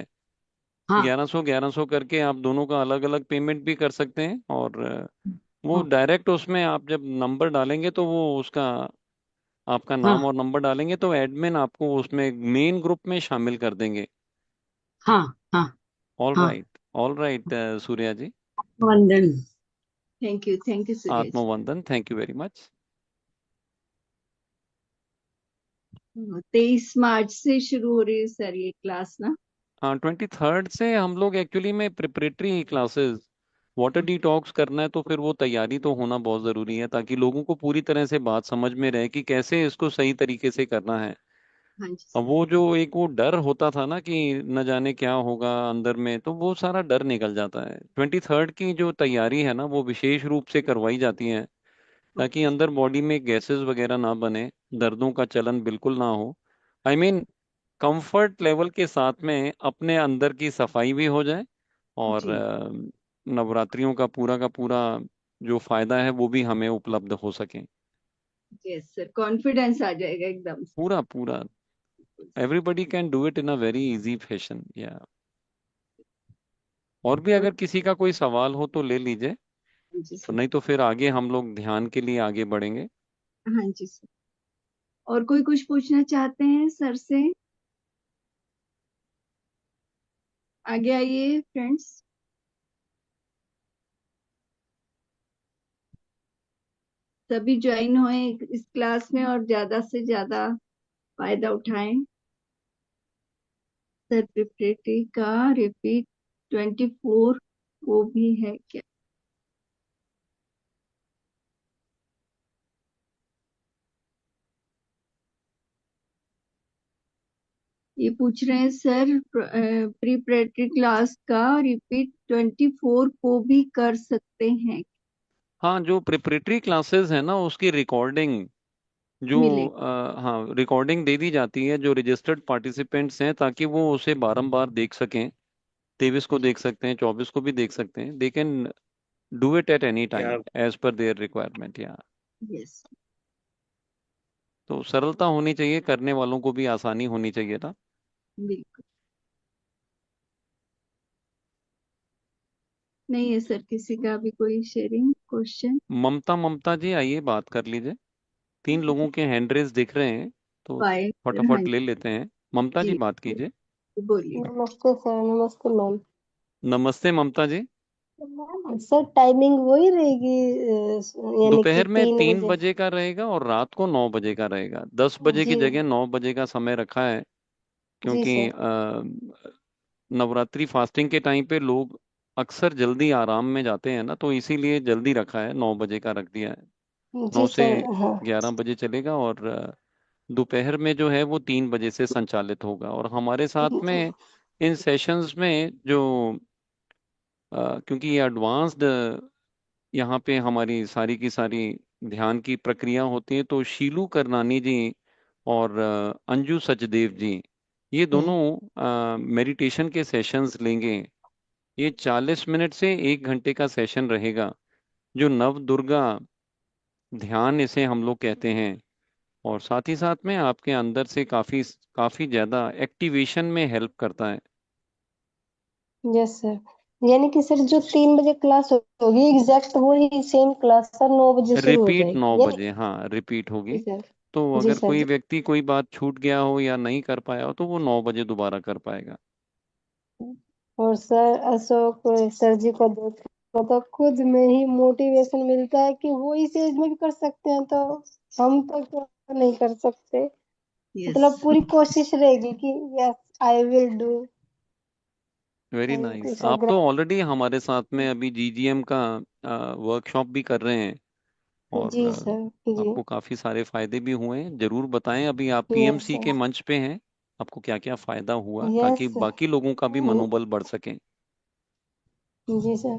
हाँ, 1100 करके आप दोनों का अलग अलग पेमेंट भी कर सकते हैं। और वो हाँ, डायरेक्ट उसमें आप जब नंबर डालेंगे तो वो उसका, आपका नाम हाँ, और नंबर डालेंगे तो एडमिन आपको उसमें मेन ग्रुप में शामिल कर देंगे। हाँ, हाँ, ऑल हाँ। Right, all right Surya ji. वंदन। Thank you Suraj. आत्मवंदन, thank you very much. 23 March से शुरू हो रही है सर ये क्लास ना? हाँ, 23 से हम लोग एक्चुअली में प्रिपरेटरी क्लासेस, वाटर डिटॉक्स करना है तो फिर वो तैयारी तो होना बहुत ज़रूरी है, ताकि लोगों को पूरी तरह से बात समझ में रहे कि कैसे इसको सही तरीके से करना है। हाँ जी अब सर। वो जो एक वो डर होता था ना कि न जाने क्या होगा अंदर में, तो वो सारा डर निकल जाता है। 23 की जो तैयारी है ना, वो विशेष रूप से करवाई जाती है ताकि ओके सर। अंदर बॉडी में गैसेस वगैरह ना बने, दर्दों का चलन बिल्कुल ना हो। आई मीन, कंफर्ट लेवल के साथ में अपने अंदर की सफाई भी हो जाए, और जी। नवरात्रियों का पूरा जो फायदा है वो भी हमें उपलब्ध हो सके। यस सर, कॉन्फिडेंस आ जाएगा एकदम से। पूरा पूरा, everybody can do it in a very easy fashion या। और भी और अगर किसी का कोई सवाल हो तो ले लीजिए, जी तो सर। नहीं तो फिर आगे हम लोग ध्यान के लिए आगे बढ़ेंगे। हाँ जी सर। और कोई कुछ पूछना चाहते हैं सर से? आगे आइए फ्रेंड्स। सभी ज्वाइन होए इस क्लास में और ज्यादा से ज्यादा फायदा उठाएं। सर प्रिपरेटरी का रिपीट 24 वो भी है क्या? ये पूछ रहे हैं सर, प्रिपरेटरी क्लास का रिपीट 24 को भी कर सकते हैं? हाँ, जो प्रिपरेटरी क्लासेस है ना, उसकी रिकॉर्डिंग जो मिलेगी। हाँ, रिकॉर्डिंग दे दी जाती है जो रजिस्टर्ड पार्टिसिपेंट्स हैं, ताकि वो उसे बारंबार देख सकें। 23 को देख सकते हैं, 24 को भी देख सकते हैं। They can do it at any time क्या एज पर देयर रिक्वायरमेंट या। यस। तो सरलता होनी चाहिए, करने वालों को भी आसानी होनी चाहिए था। बिल्कुल। नहीं है सर किसी का भी कोई शेयरिंग क्वेश्चन? ममता जी, आइए बात कर लीजिए। 3 लोगों के हैंड रेज दिख रहे हैं, तो फाइव, हाँ फटाफट ले लेते हैं। ममता जी, जी। बात कीजिए। बोलिए। नमस्ते सर। नमस्ते मैम। नमस्ते ममता जी। सर टाइमिंग वही रहेगी, यानी कि दोपहर में 3 3 बजे? बजे का रहेगा और रात को 9 बजे का रहेगा। 10 बजे जी। की जगह 9 बजे का समय रखा है, जी क्योंकि सर। नवरात्रि फास्टिंग के टाइम पे लोग अक्सर जल्दी आराम में जाते हैं ना, तो इसीलिए जल्दी रखा है, 9 बजे का रख दिया है। जी 9 से सर। हाँ। 11 बजे चलेगा, और दोपहर में जो है वो 3 बजे से संचालित होगा। और हमारे साथ में इन सेशंस में जो क्योंकि ये एडवांस्ड यहाँ पे हमारी सारी की सारी ध्यान की प्रक्रिया होती है, तो शीलू करनानी जी और अंजू सचदेव जी, ये दोनों मेडिटेशन के सेशंस लेंगे। ये 40 मिनट से 1 घंटे का सेशन रहेगा, जो नव दुर्गा ध्यान इसे हम लोग कहते हैं। और साथ ही साथ में आपके अंदर से काफी काफी ज्यादा एक्टिवेशन में हेल्प करता है। Yes sir. यानी कि सर जो 3 बजे क्लास होगी एग्जैक्ट वही सेम क्लास सर 9 बजे शुरू हो रिपीट नौ जाएगी यानी? बजे हाँ, रिपीट होगी। जी सर। तो जी अगर सर। कोई जी। व्यक्ति कोई बात छूट गया हो या नहीं कर पाया हो तो वो 9 बजे दोबारा कर पाएगा। और सर अशोक सर जी को देखो तो खुद में ही मोटिवेशन मिलता है कि वो इस एज में भी कर सकते हैं, तो हम तो क्यों नहीं कर सकते। यस। मतलब पूरी कोशिश रहेगी कि yes I will do. Very thank you nice. Sir. आप तो ऑलरेडी हमारे साथ में अभी GGM का वर्कशॉप भी कर रहे हैं, और जी सर। जी। आपको काफी सारे फायदे भी हुए हैं। जरूर बताएं। अभी आप यस PMC के सर। मंच पे हैं, आपको क्या क्या फायदा हुआ, यस ताकि बाकी लोगों का भी मनोबल बढ़ सके? जी सर।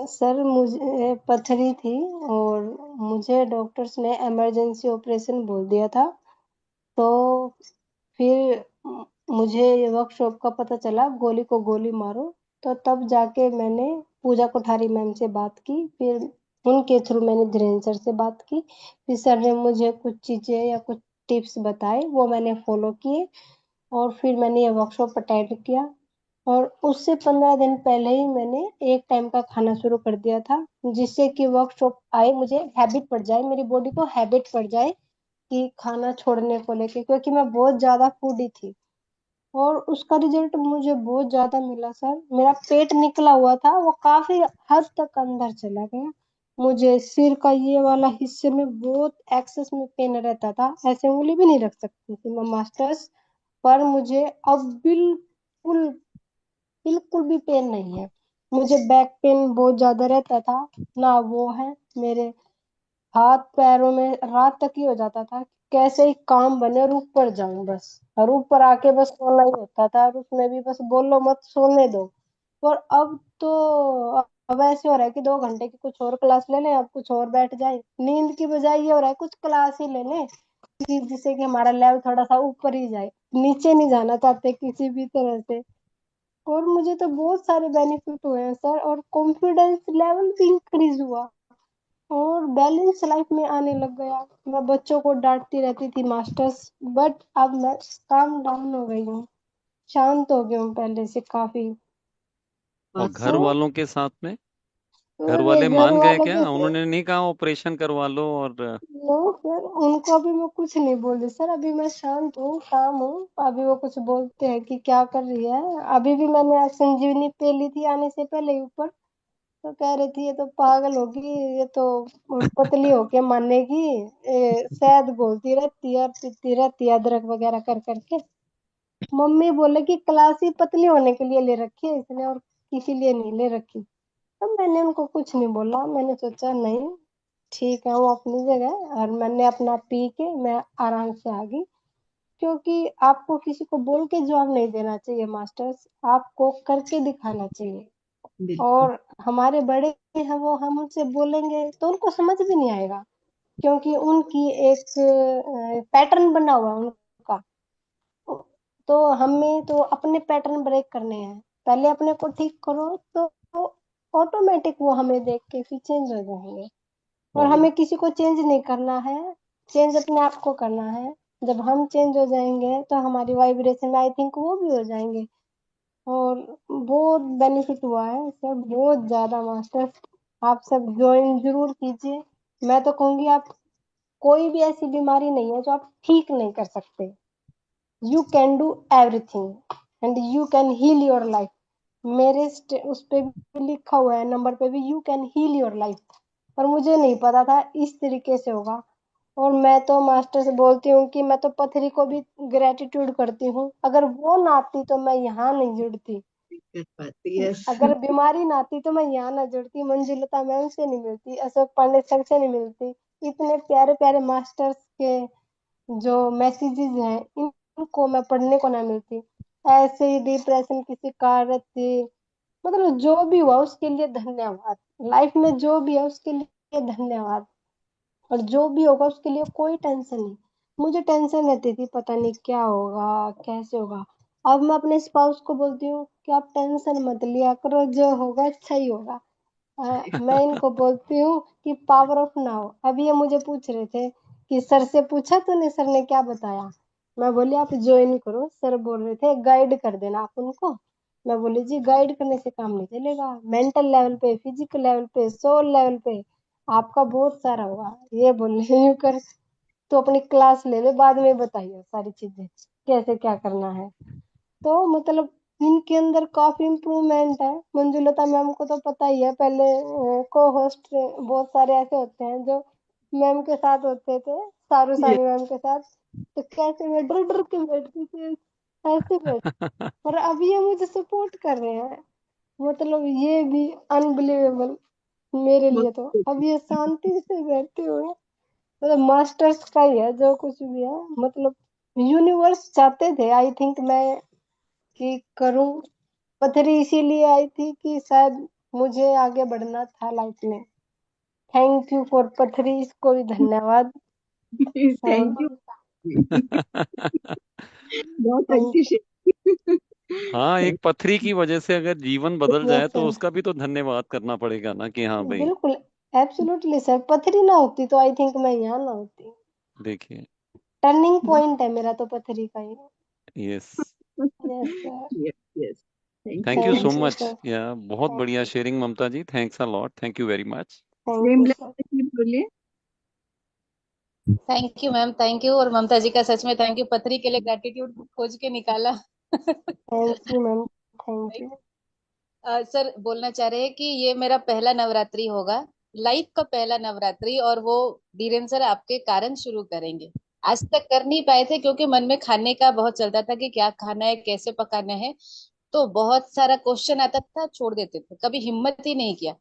सर मुझे पथरी थी और मुझे डॉक्टर्स ने इमरजेंसी ऑपरेशन बोल दिया था। तो फिर मुझे ये वर्कशॉप का पता चला, गोली को गोली मारो। तो तब जाके मैंने पूजा कोठारी मैम से बात की, फिर उनके थ्रू मैंने धीरेन्द्र सर से बात की। फिर सर ने मुझे कुछ चीजें या कुछ टिप्स बताए, वो मैंने फॉलो किए और फिर मैंने ये वर्कशॉप अटेंड किया। और उससे 15 दिन पहले ही मैंने एक टाइम का खाना शुरू कर दिया था, जिससे कि वर्कशॉप आए मुझे हैबिट पड़ जाए, मेरी बॉडी को हैबिट पड़ जाए कि खाना छोड़ने को लेके, क्योंकि मैं बहुत ज्यादा फूडी थी। और उसका रिजल्ट मुझे बहुत ज्यादा मिला सर। मेरा पेट निकला हुआ था, वो काफी हद तक अंदर चला गया। मुझे सिर का ये वाला हिस्से में बहुत एक्सेस में पेन रहता था, ऐसे उंगली भी नहीं रख सकती थी मैं मास्टर्स। पर मुझे अब बिल्कुल बिल्कुल भी पेन नहीं है। मुझे बैक पेन बहुत ज्यादा रहता था, ना वो है। मेरे हाथ पैरों में रात तक ही हो जाता था, कैसे ही काम बने और ऊपर जाऊं बस, और ऊपर आके बस सोना ही होता था, और उसमें भी बस बोलो मत, सोने दो। और अब तो अब ऐसे हो रहा है कि 2 घंटे की कुछ और क्लास ले लें, अब कुछ और बैठ जाए, नींद की बजाय ये हो रहा है कुछ क्लास ही ले लें, कि जिससे कि हमारा लेवल थोड़ा सा ऊपर ही जाए, नीचे नहीं जाना चाहते किसी भी तरह से। और मुझे तो बहुत सारे बेनिफिट हुए हैं सर, और कॉन्फिडेंस लेवल भी इंक्रीज हुआ और बैलेंस लाइफ में आने लग गया। मैं बच्चों को डांटती रहती थी मास्टर्स, बट अब मैं काम डाउन हो गई हूँ, शांत हो गई हूँ पहले से काफी। और बहुत घर तो वालों के साथ में, घर और ये वाले घर मान गए वालों क्या? के उन्होंने नहीं कहा ऑपरेशन करवा लो? और नो सर, उनको अभी मैं कुछ नहीं बोल रही सर, अभी मैं शांत हूँ, काम हूँ। अभी वो कुछ बोलते हैं कि क्या कर रही है, अभी भी मैंने आज संजीवनी पे ली थी आने से पहले ही ऊपर। तो कह रही थी ये तो पागल होगी, ये तो पतली होके मानेगी, शायद बोलती रहती है, पीती रहती है अदरक वगैरह कर करके। मम्मी बोले कि क्लास ही पतली होने के लिए ले रखी है इसने, और किसी लिए नहीं ले रखी। तब मैंने उनको कुछ नहीं बोला, मैंने सोचा नहीं, ठीक है वो अपनी जगह, और मैंने अपना पी के मैं आराम से आ गई। क्योंकि आपको किसी को बोल के जवाब नहीं देना चाहिए मास्टर्स, आपको करके दिखाना चाहिए। बिल्कुल। और हमारे बड़े हैं, वो हम उनसे बोलेंगे तो उनको समझ भी नहीं आएगा, क्योंकि उनकी एक पैटर्न बना हुआ है उनका। तो हमें तो अपने पैटर्न ब्रेक करने हैं, पहले अपने को ठीक करो तो ऑटोमेटिक वो हमें देख के फिर चेंज हो जाएंगे। और बहुत हमें किसी को चेंज नहीं करना है, चेंज अपने आप को करना है। जब हम चेंज हो जाएंगे तो हमारी वाइब्रेशन आई थिंक वो भी हो जाएंगे। और बहुत बेनिफिट हुआ है सर, बहुत ज्यादा मास्टर। आप सब ज्वाइन जरूर कीजिए। मैं तो कहूंगी आप, कोई भी ऐसी बीमारी नहीं है जो आप ठीक नहीं कर सकते। You can do everything and you can heal your life. मेरे उस पे भी लिखा हुआ है नंबर पे भी, you can heal your life. पर मुझे नहीं पता था इस तरीके से होगा। और मैं तो मास्टर से बोलती हूँ कि मैं तो पथरी को भी ग्रेटिट्यूड करती हूँ, अगर वो ना आती तो मैं यहाँ नहीं जुड़ती। कर पाती, यस। अगर बीमारी ना आती तो मैं यहाँ ना जुड़ती, मंजुलता मैम से नहीं मिलती, अशोक पांडे सर से नहीं मिलती, इतने प्यारे प्यारे मास्टर्स के जो मैसेजेस हैं इनको मैं पढ़ने को ना मिलती। ऐसे ही डिप्रेशन की शिकार थी, मतलब जो भी हुआ उसके लिए धन्यवाद। लाइफ में जो भी है उसके लिए धन्यवाद, और जो भी होगा उसके लिए कोई टेंशन नहीं। मुझे टेंशन रहती थी पता नहीं क्या होगा, कैसे होगा। अब मैं अपने स्पाउस को बोलती हूँ कि आप टेंशन मत लिया करो, जो होगा अच्छा ही होगा। मैं इनको बोलती हूँ कि पावर ऑफ नाउ। अभी ये मुझे पूछ रहे थे कि सर से पूछा तूने, सर ने क्या बताया। मैं बोली आप ज्वाइन करो, सर बोल रहे थे गाइड कर देना आप उनको। मैं बोली जी गाइड करने से काम नहीं चलेगा, मेंटल लेवल पे, फिजिकल लेवल पे, सोल लेवल पे आपका बहुत सारा होगा। ये बोल रहे यूं कर, तो अपनी क्लास ले ले, बाद में बताइए सारी चीजें कैसे क्या करना है। तो मतलब इनके अंदर काफी इम्प्रूवमेंट है। मंजुलता मैम को तो पता ही है, पहले को होस्ट बहुत सारे ऐसे होते हैं जो मैम के साथ होते थे, सारू ये सानी मैम के साथ, तो कैसे मैं डर डर के बैठती थी, ऐसे बैठ। और अब ये मुझे सपोर्ट कर रहे हैं, मतलब ये भी अनबिलीवेबल मेरे लिए। तो अब ये शांति से बैठते हुए, मतलब मास्टर्स का ही है जो कुछ भी है, मतलब यूनिवर्स चाहते थे आई थिंक मैं कि करूं। पथरी इसीलिए आई थी कि शायद मुझे आगे बढ़ना था लाइफ में। थैंक यू फॉर पथरी, इसको भी धन्यवाद। Thank you. बहुत अच्छी शेर। हाँ, Thank एक पथरी की वजह से अगर जीवन बदल यस जाए तो सर, उसका भी तो धन्यवाद करना पड़ेगा ना, कि हाँ भाई। बिल्कुल एब्सोल्युटली सर। पथरी ना होती तो आई थिंक मैं यहाँ ना होती। देखिए। Turning you. पॉइंट है मेरा तो पथरी का ही। Yes. Yes sir. Yes, yes. Thank you, thank you so thank thank you. You much. Sir. या बहुत थैंक बढ़िया you, sharing Mamta ji, thanks a lot, thank you very much. Thank you sir. Premlata ji बोलिए। Thank you ma'am, thank you. और ममता जी का सच में thank you, पथरी के लिए ग्रेटिट्यूड खोज के निकाला। Thank you ma'am, thank you. Sir बोलना चाह रहे हैं कि ये मेरा पहला नवरात्रि होगा, लाइफ का पहला नवरात्रि, और वो धीरेन सर आपके कारण शुरू करेंगे। आज तक कर नहीं पाए थे क्योंकि मन में खाने का बहुत चलता था कि क्या खाना है, कैसे पकाना है, तो बहुत सारा क्वेश्चन आता था, छोड़ देते थे, कभी हिम्मत ही नहीं किया।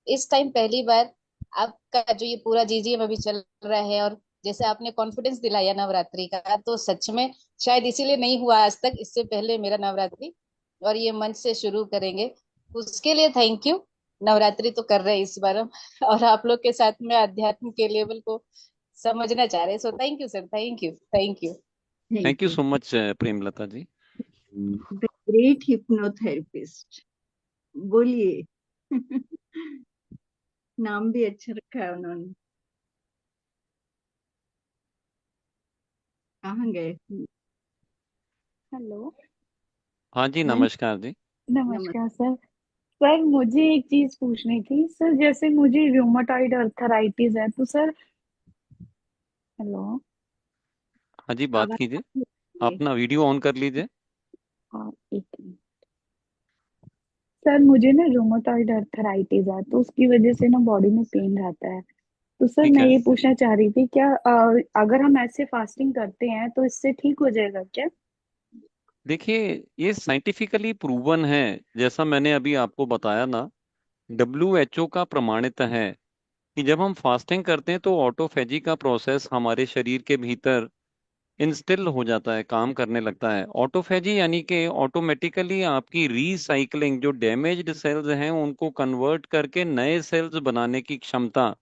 इस टाइम पहली बार आपका जो ये पूरा जीजीएम अभी चल रहा है, और जैसे आपने कॉन्फिडेंस दिलाया नवरात्रि का, तो सच में शायद इसीलिए नहीं हुआ आज तक, इससे पहले मेरा नवरात्रि, और ये मंच से शुरू करेंगे, उसके लिए थैंक यू। नवरात्रि तो कर रहे हैं इस बार हम, और आप लोग के साथ में अध्यात्म के लेवल को समझना चाह रहे हैं। So thank you sir, thank you, thank you. Thank thank you you. So much Premlata ji. The great hypnotherapist. बोलिए। नाम भी अच्छा रखा है उन्होंने। कहाँ गए? हेलो। हाँ जी, हाँ, नमस्कार जी। नमस्ते। नमस्कार सर। सर मुझे एक चीज पूछनी थी सर, जैसे मुझे रूमेटॉइड अर्थराइटिस है तो सर। हेलो। हाँ जी, बात आवाज कीजिए। आ रही है। अपना वीडियो ऑन कर लीजिए। हाँ, एक मिनट। सर मुझे ना रूमेटॉइड अर्थराइटिस है तो उसकी वजह से ना बॉडी में पेन रहता है। तो सर ठीक मैं है। ये पूछना चाह रही थी, क्या अगर हम ऐसे फास्टिंग करते हैं तो इससे ठीक हो जाएगा क्या? देखिए, ये साइंटिफिकली प्रूवन है, जैसा मैंने अभी आपको बताया ना। WHO का प्रमाणित है कि जब हम फास्टिंग करते हैं तो ऑटोफेजी का प्रोसेस हमारे शरीर के भीतर इंस्टिल हो जाता है, काम करने लगता है। ऑटोफेजी यानी कि ऑटोमेटिकली आपकी रीसाइकलिंग, जो डैमेज्ड सेल्स हैं उनको कन्वर्ट करके नए सेल्स बनाने की क्षमता।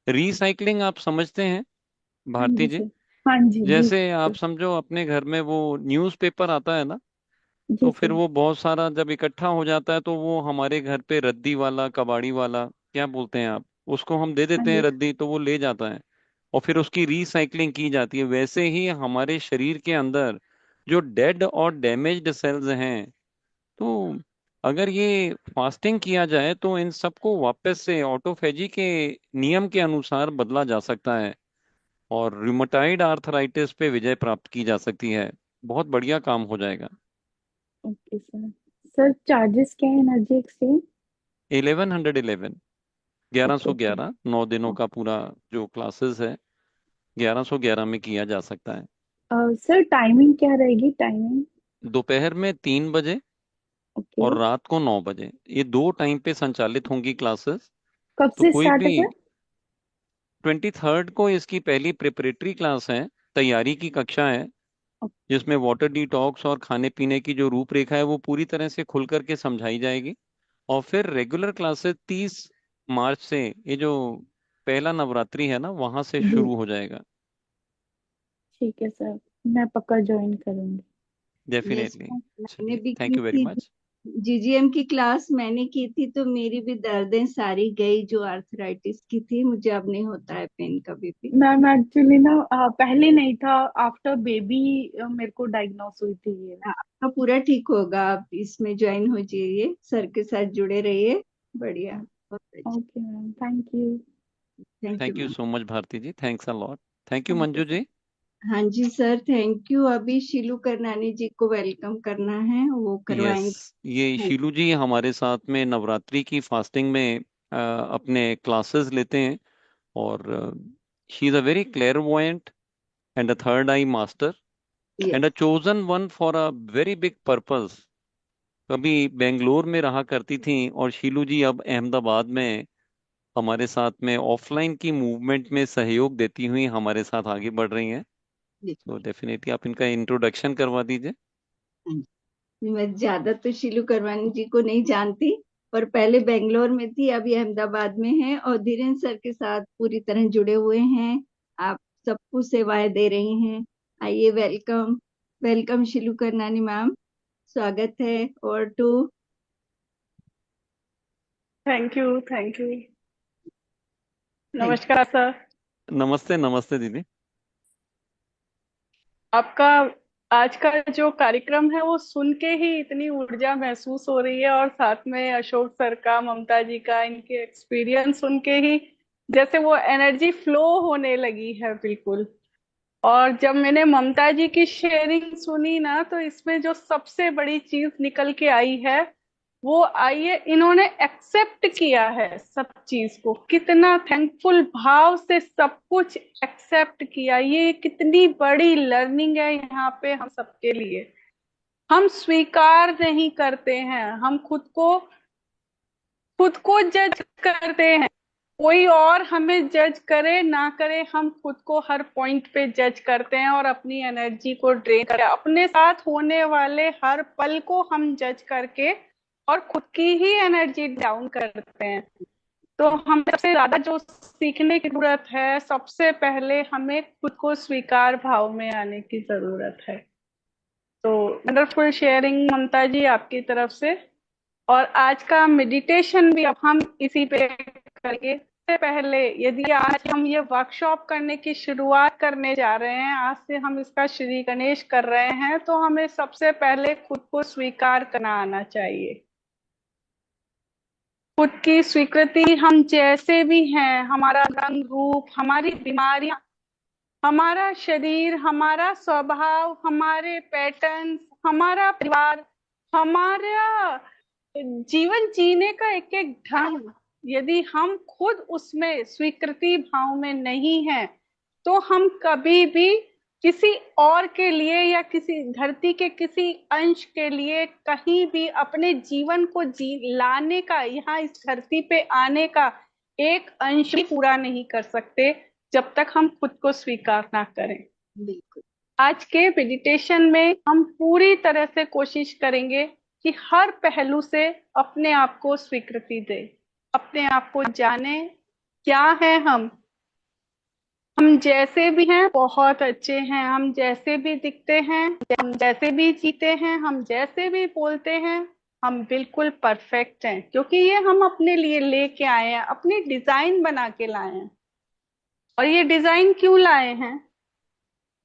रीसाइकलिंग आप समझते हैं हाँ भारती जी जी? सर। हाँ जी जी जैसे आप सर। समझो, अपने घर में वो न्यूज़पेपर आता है ना, जी तो फिर सर। वो बहुत सारा जब इकट्ठा हो जाता है तो वो हमारे घर पे रद्दी वाला, कबाड़ी वाला, क्या बोलते हैं आप उसको, हम दे हाँ देते हैं जी। रद्दी, तो वो ले जाता है और फिर उसकी रीसाइकलिंग की जाती है। वैसे ही हमारे शरीर के अंदर जो डेड और डैमेज्ड सेल्स हैं, तो अगर ये फास्टिंग किया जाए तो इन सबको वापस से ऑटोफेजी के नियम के अनुसार बदला जा सकता है और रूमेटाइड आर्थराइटिस पे विजय प्राप्त की जा सकती है। बहुत बढ़िया काम हो जाएगा। Okay sir. सर चार्जेस क्या है एनर्जी एक्सचेंज? 1111, ग्यारह ओके सौ सर। ग्यारह 9 दिनों का पूरा जो क्लासेस है, 1111 में किया जा सकता है। सर टाइमिंग क्या रहेगी, टाइमिंग? दोपहर में 3 बजे ओके। और रात को 9 बजे, ये दो टाइम पे संचालित होंगी क्लासेस। कब तो से कोई स्टार्ट है भी, सर? 23rd को इसकी पहली प्रिपरेटरी क्लास है, तैयारी की कक्षा है, जिसमें वाटर डिटॉक्स और खाने पीने की जो रूपरेखा है वो पूरी तरह से खुल करके समझाई जाएगी। और फिर रेगुलर क्लासेस 30 मार्च से, ये जो पहला नवरात्रि है ना, वहां से जी शुरू हो जाएगा। ठीक है सर, मैं पक्का ज्वाइन करूंगी। Yes, definitely. मैंने चलिए, भी थैंक की यू वेरी थी। मच। जीजीएम की क्लास मैंने की थी तो मेरी भी दर्दें सारी गई, जो आर्थराइटिस की थी। मुझे अब नहीं होता है पेन कभी भी। मैम एक्चुअली ना पहले नहीं था, आफ्टर बेबी मेरे को डायग्नोस हुई थी ये। आपका पूरा ठीक होगा। आप इसमें ज्वाइन हो जाइए, सर के साथ जुड़े रहिए। बढ़िया, बहुत अच्छा। Okay ma'am, thank you. Thank you thank you ma'am. So much Bharti ji, thanks a lot. Thank you thank you Manju sir. जी। हाँ जी सर, थैंक यू। अभी शीलू करनानी जी को वेलकम करना है, वो यस, करवाएंगे। ये शीलू जी हमारे साथ में नवरात्रि की फास्टिंग में अपने क्लासेस लेते हैं, और she is a very clairvoyant and a third eye master and a yes. Chosen one for a very big purpose. कभी बेंगलोर में रहा करती थी, और शीलू जी अब अहमदाबाद में हमारे साथ में ऑफलाइन की मूवमेंट में सहयोग देती हुई हमारे साथ आगे बढ़ रही हैं। जी। तो डेफिनेटली आप इनका इंट्रोडक्शन करवा दीजिए। हाँ जी। मैं ज्यादा तो शीलू करवानी जी को नहीं जानती, पर पहले बेंगलोर में थी, अभी अहमदाबाद में है और धीरेन्द्र सर के साथ पूरी तरह जुड़े हुए हैं। आप सबको सेवाएं दे रही हैं। आइए, welcome. Welcome Sheelu Karnani ma'am, स्वागत है। और to thank you, thank you. Thank नमस्कार सर। नमस्ते नमस्ते दीदी। आपका आज का जो कार्यक्रम है वो सुन के ही इतनी ऊर्जा महसूस हो रही है, और साथ में अशोक सर का, ममता जी का, इनके एक्सपीरियंस सुन के ही जैसे वो एनर्जी फ्लो होने लगी है बिल्कुल। और जब मैंने ममता जी की शेयरिंग सुनी ना, तो इसमें जो सबसे बड़ी चीज निकल के आई है वो आई है, इन्होंने एक्सेप्ट किया है सब चीज को, कितना थैंकफुल भाव से सब कुछ एक्सेप्ट किया। ये कितनी बड़ी लर्निंग है यहाँ पे हम सबके लिए। हम स्वीकार नहीं करते हैं, हम खुद को जज करते हैं। कोई और हमें जज करे ना करे, हम खुद को हर पॉइंट पे जज करते हैं और अपनी एनर्जी को ड्रेन करते हैं। अपने साथ होने वाले हर पल को हम जज करके और खुद की ही एनर्जी डाउन करते हैं। तो हमें सबसे ज्यादा जो सीखने की जरूरत है, सबसे पहले हमें खुद को स्वीकार भाव में आने की जरूरत है। तो वंडरफुल शेयरिंग ममता जी आपकी तरफ से। और आज का मेडिटेशन भी अब हम इसी पे करेंगे। इससे पहले यदि आज हम ये वर्कशॉप करने की शुरुआत करने जा रहे हैं, आज से हम इसका श्री गणेश कर रहे हैं, तो हमें सबसे पहले खुद को स्वीकार करना आना चाहिए। खुद की स्वीकृति, हम जैसे भी हैं, हमारा रंग रूप, हमारी बीमारियां, हमारा शरीर, हमारा स्वभाव, हमारे पैटर्न्स, हमारा परिवार, हमारा जीवन जीने का एक एक ढंग, यदि हम खुद उसमें स्वीकृति भाव में नहीं है, तो हम कभी भी किसी और के लिए या किसी धरती के किसी अंश के लिए कहीं भी अपने जीवन को जी लाने का, यहाँ इस धरती पे आने का एक अंश भी पूरा नहीं कर सकते जब तक हम खुद को स्वीकार ना करें। बिल्कुल। आज के मेडिटेशन में हम पूरी तरह से कोशिश करेंगे कि हर पहलू से अपने आप को स्वीकृति दें, अपने आप को जाने क्या है हम जैसे भी हैं बहुत अच्छे हैं, हम जैसे भी दिखते हैं, हम जैसे भी जीते हैं, हम जैसे भी बोलते हैं, हम बिल्कुल परफेक्ट हैं, क्योंकि ये हम अपने लिए लेके आए हैं, अपनी डिजाइन बना के लाए हैं। और ये डिजाइन क्यों लाए हैं?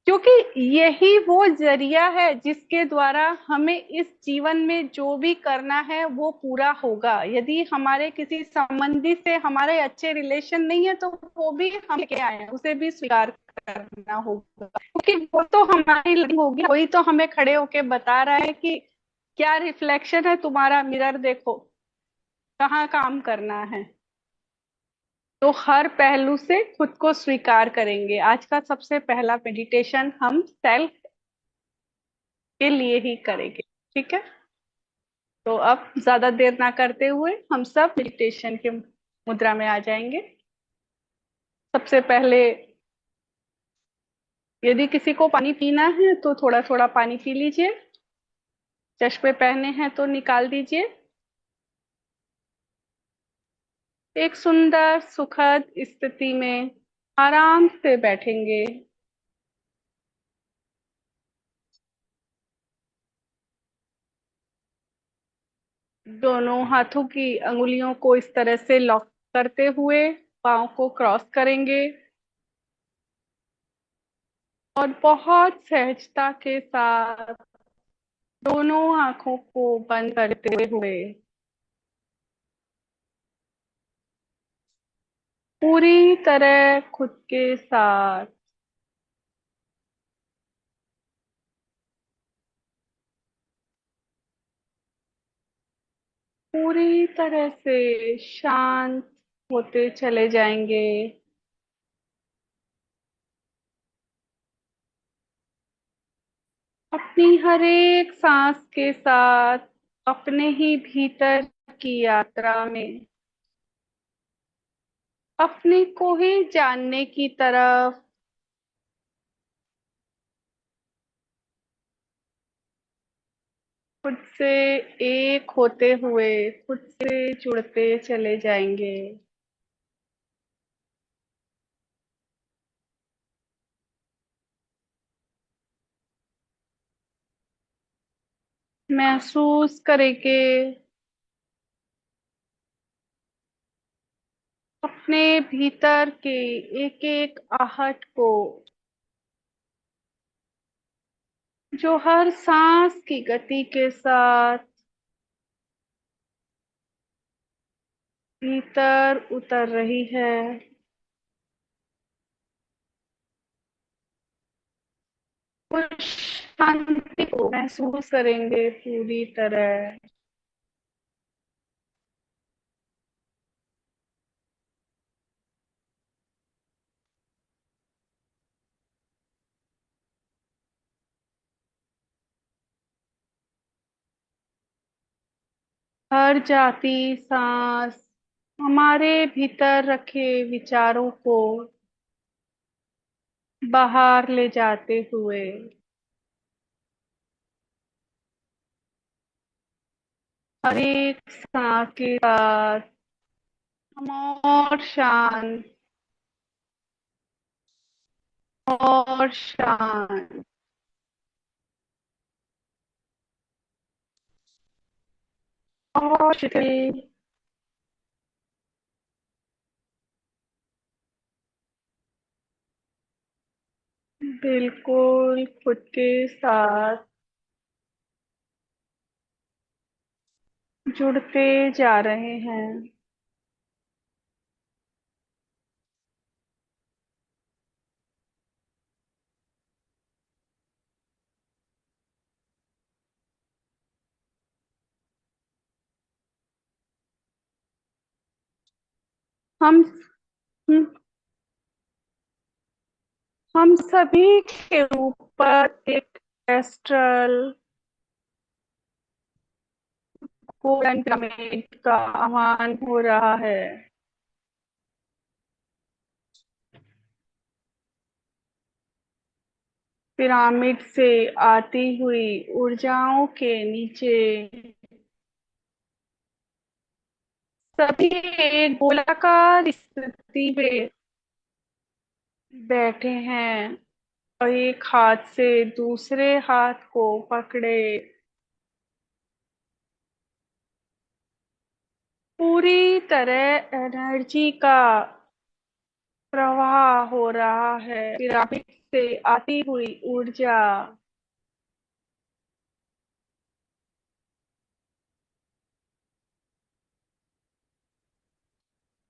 क्योंकि यही वो जरिया है जिसके द्वारा हमें इस जीवन में जो भी करना है वो पूरा होगा। यदि हमारे किसी संबंधी से हमारे अच्छे रिलेशन नहीं है, तो वो भी हम लेके आए हैं, उसे भी स्वीकार करना होगा, क्योंकि वो तो हमारी लर्निंग होगी। वही तो हमें खड़े होके बता रहा है कि क्या रिफ्लेक्शन है तुम्हारा, मिरर देखो कहाँ काम करना है। तो हर पहलू से खुद को स्वीकार करेंगे। आज का सबसे पहला मेडिटेशन हम सेल्फ के लिए ही करेंगे, ठीक है? तो अब ज्यादा देर ना करते हुए हम सब मेडिटेशन के मुद्रा में आ जाएंगे। सबसे पहले यदि किसी को पानी पीना है तो थोड़ा थोड़ा पानी पी लीजिए। चश्मे पहने हैं तो निकाल दीजिए। एक सुंदर सुखद स्थिति में आराम से बैठेंगे। दोनों हाथों की अंगुलियों को इस तरह से लॉक करते हुए पाँव को क्रॉस करेंगे और बहुत सहजता के साथ दोनों आंखों को बंद करते हुए पूरी तरह खुद के साथ पूरी तरह से शांत होते चले जाएंगे। अपनी हर एक सांस के साथ अपने ही भीतर की यात्रा में अपने को ही जानने की तरफ खुद से एक होते हुए खुद से जुड़ते चले जाएंगे। महसूस करेंगे अपने भीतर के एक एक आहट को, जो हर सांस की गति के साथ भीतर उतर रही है। उस शांति को महसूस करेंगे पूरी तरह। हर जाती सांस हमारे भीतर रखे विचारों को बाहर ले जाते हुए हर एक सांस के साथ हम और शांत और शांत और शिथिल बिल्कुल खुद के साथ जुड़ते जा रहे हैं। हम हम सभी के ऊपर एक एस्ट्रल गोल्डन पिरामिड का आह्वान हो रहा है। पिरामिड से आती हुई ऊर्जाओं के नीचे सभी एक गोलाकार स्थिति में बैठे हैं और एक हाथ से दूसरे हाथ को पकड़े पूरी तरह एनर्जी का प्रवाह हो रहा है। पिरामिड से आती हुई ऊर्जा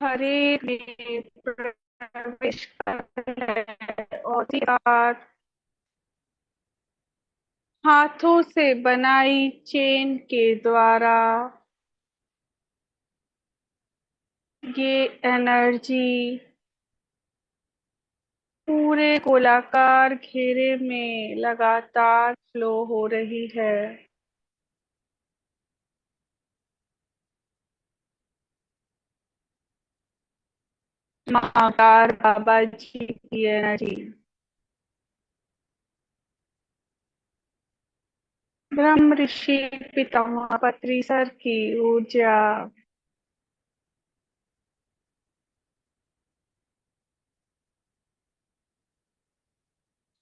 हरे में प्रवेश कर है और हाथ हाथों से बनाई चेन के द्वारा ये एनर्जी पूरे गोलाकार घेरे में लगातार फ्लो हो रही है। महाकाल बाबा जी की एनर्जी, ब्रह्म ऋषि पितामह पत्री सर की ऊर्जा,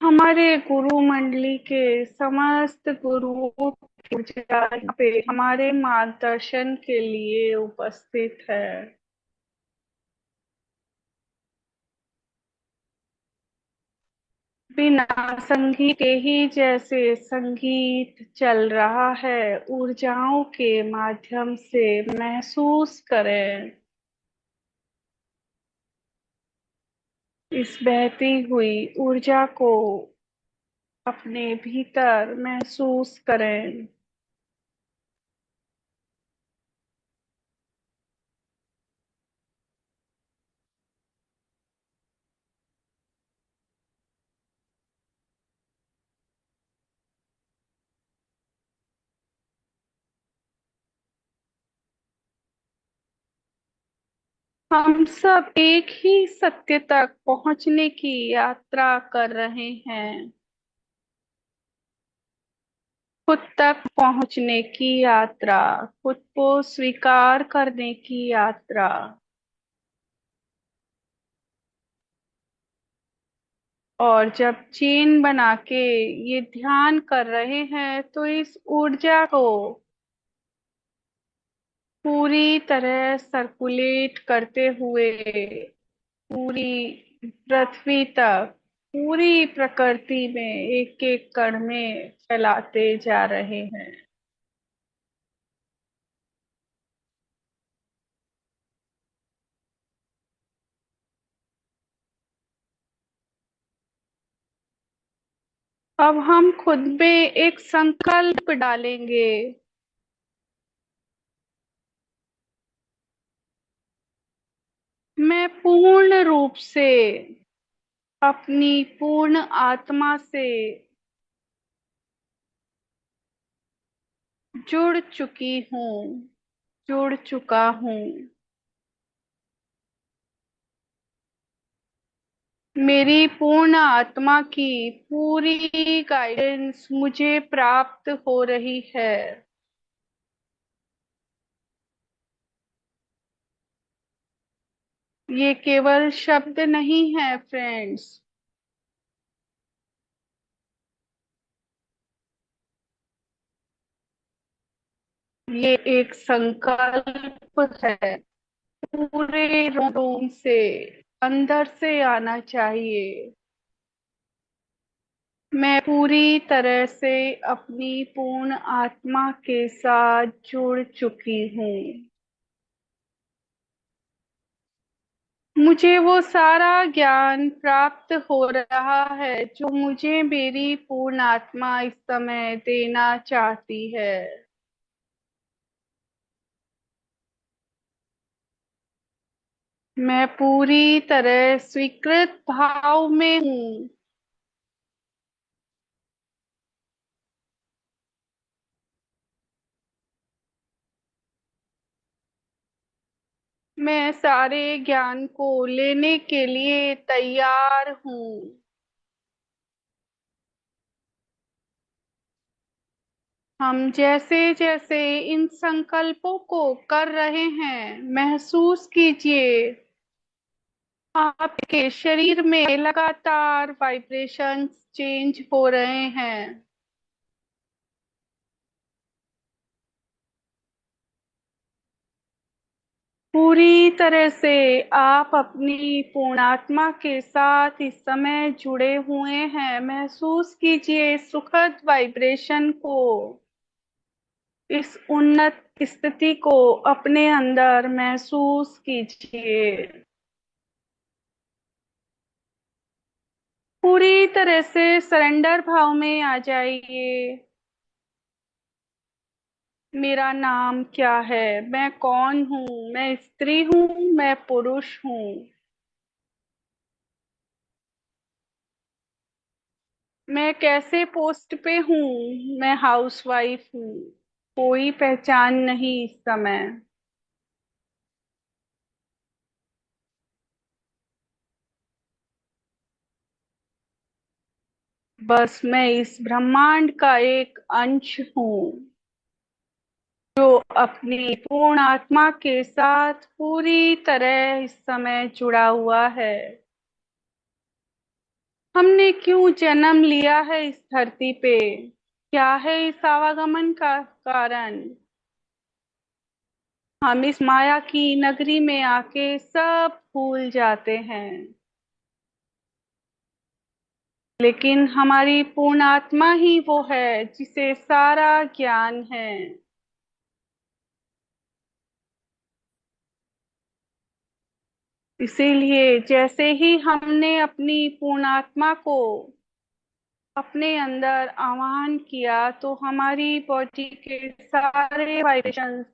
हमारे गुरु मंडली के समस्त गुरुओं की ऊर्जा यहाँ पे हमारे मार्गदर्शन के लिए उपस्थित है। बिना संगीत के ही जैसे संगीत चल रहा है, ऊर्जाओं के माध्यम से महसूस करें इस बहती हुई ऊर्जा को, अपने भीतर महसूस करें। हम सब एक ही सत्य तक पहुंचने की यात्रा कर रहे हैं। खुद तक पहुंचने की यात्रा, खुद को स्वीकार करने की यात्रा। और जब चेन बना के ये ध्यान कर रहे हैं तो इस ऊर्जा को पूरी तरह सर्कुलेट करते हुए पूरी पृथ्वी तक, पूरी प्रकृति में एक एक कण में फैलाते जा रहे हैं। अब हम खुद में एक संकल्प डालेंगे। मैं पूर्ण रूप से अपनी पूर्ण आत्मा से जुड़ चुकी हूँ, जुड़ चुका हूँ। मेरी पूर्ण आत्मा की पूरी गाइडेंस मुझे प्राप्त हो रही है। ये केवल शब्द नहीं है फ्रेंड्स, ये एक संकल्प है, पूरे रूम से, अंदर से आना चाहिए। मैं पूरी तरह से अपनी पूर्ण आत्मा के साथ जुड़ चुकी हूँ। मुझे वो सारा ज्ञान प्राप्त हो रहा है जो मुझे मेरी पूर्ण आत्मा इस समय देना चाहती है। मैं पूरी तरह स्वीकृत भाव में हूँ। मैं सारे ज्ञान को लेने के लिए तैयार हूँ। हम जैसे जैसे इन संकल्पों को कर रहे हैं, महसूस कीजिए आपके शरीर में लगातार वाइब्रेशंस चेंज हो रहे हैं। पूरी तरह से आप अपनी पूर्णात्मा के साथ इस समय जुड़े हुए हैं। महसूस कीजिए सुखद वाइब्रेशन को, इस उन्नत स्थिति को अपने अंदर महसूस कीजिए। पूरी तरह से सरेंडर भाव में आ जाइए। मेरा नाम क्या है, मैं कौन हूँ, मैं स्त्री हूँ, मैं पुरुष हूँ, मैं कैसे पोस्ट पे हूँ, मैं हाउसवाइफ हूँ। कोई पहचान नहीं इस समय। बस मैं इस ब्रह्मांड का एक अंश हूँ जो अपनी पूर्ण आत्मा के साथ पूरी तरह इस समय जुड़ा हुआ है। हमने क्यों जन्म लिया है इस धरती पे, क्या है इस आवागमन का कारण? हम इस माया की नगरी में आके सब भूल जाते हैं, लेकिन हमारी पूर्ण आत्मा ही वो है जिसे सारा ज्ञान है। इसीलिए जैसे ही हमने अपनी पूर्ण आत्मा को अपने अंदर आवाहन किया तो हमारी बॉडी के सारे वाइब्रेशंस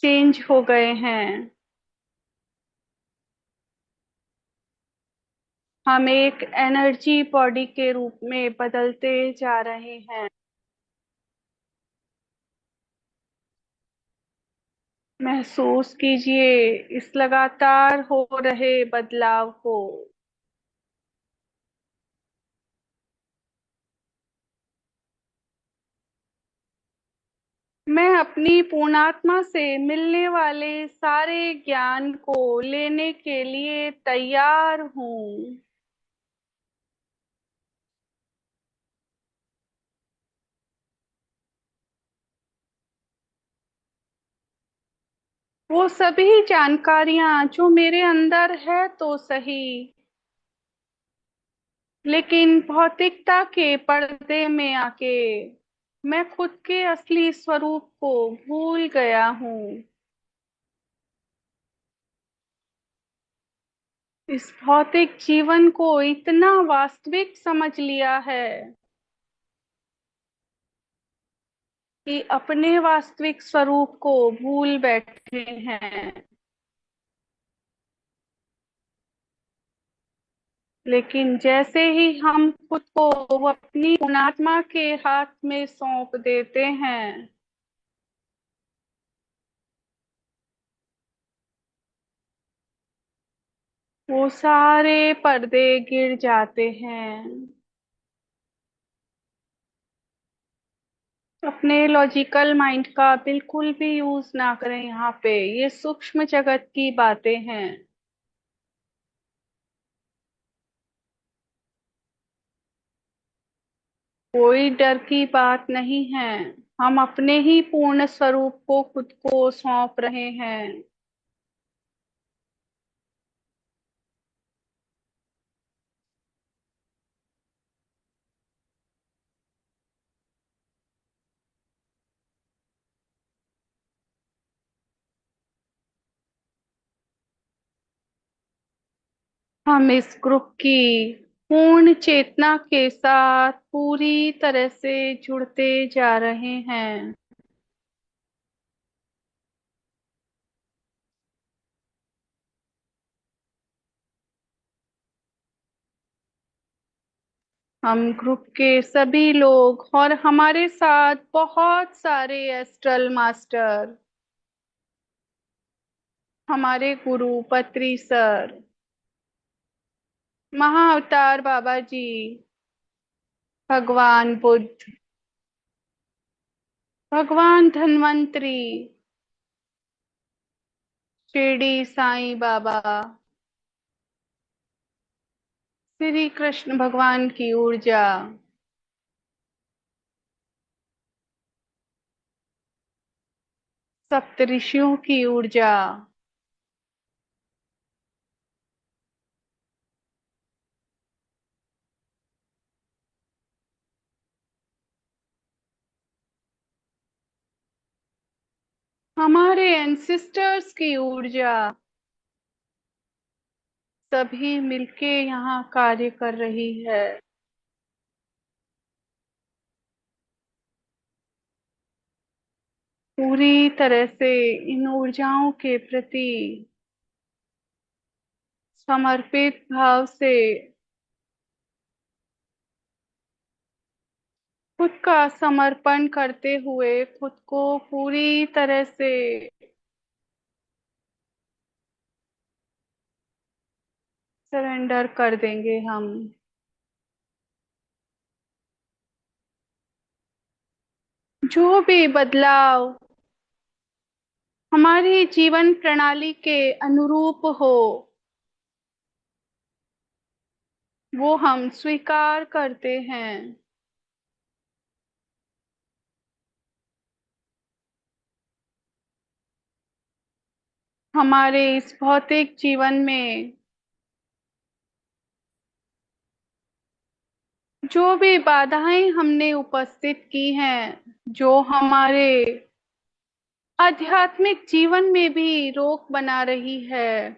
चेंज हो गए हैं। हम एक एनर्जी बॉडी के रूप में बदलते जा रहे हैं। महसूस कीजिए इस लगातार हो रहे बदलाव को। अपनी पूर्णात्मा से मिलने वाले सारे ज्ञान को लेने के लिए तैयार हूँ। वो सभी जानकारियां जो मेरे अंदर है तो सही, लेकिन भौतिकता के पर्दे में आके मैं खुद के असली स्वरूप को भूल गया हूँ। इस भौतिक जीवन को इतना वास्तविक समझ लिया है कि अपने वास्तविक स्वरूप को भूल बैठे हैं। लेकिन जैसे ही हम खुद को अपनी अनात्मा के हाथ में सौंप देते हैं, वो सारे पर्दे गिर जाते हैं। अपने लॉजिकल माइंड का बिल्कुल भी यूज ना करें। यहाँ पे ये सूक्ष्म जगत की बातें हैं। कोई डर की बात नहीं है। हम अपने ही पूर्ण स्वरूप को खुद को सौंप रहे हैं। हम इस ग्रुप की पूर्ण चेतना के साथ पूरी तरह से जुड़ते जा रहे हैं। हम ग्रुप के सभी लोग और हमारे साथ बहुत सारे एस्ट्रल मास्टर, हमारे गुरु पत्री सर, महाअवतार बाबा जी, भगवान बुद्ध, भगवान धन्वंतरी, शिरडी साईं बाबा, श्री कृष्ण भगवान की ऊर्जा, सप्त ऋषियों की ऊर्जा, हमारे एंसिस्टर्स की ऊर्जा सभी मिलके यहाँ कार्य कर रही है। पूरी तरह से इन ऊर्जाओं के प्रति समर्पित भाव से खुद का समर्पण करते हुए खुद को पूरी तरह से सरेंडर कर देंगे हम। जो भी बदलाव हमारी जीवन प्रणाली के अनुरूप हो, वो हम स्वीकार करते हैं। हमारे इस भौतिक जीवन में जो भी बाधाएं हमने उपस्थित की हैं, जो हमारे आध्यात्मिक जीवन में भी रोक बना रही है,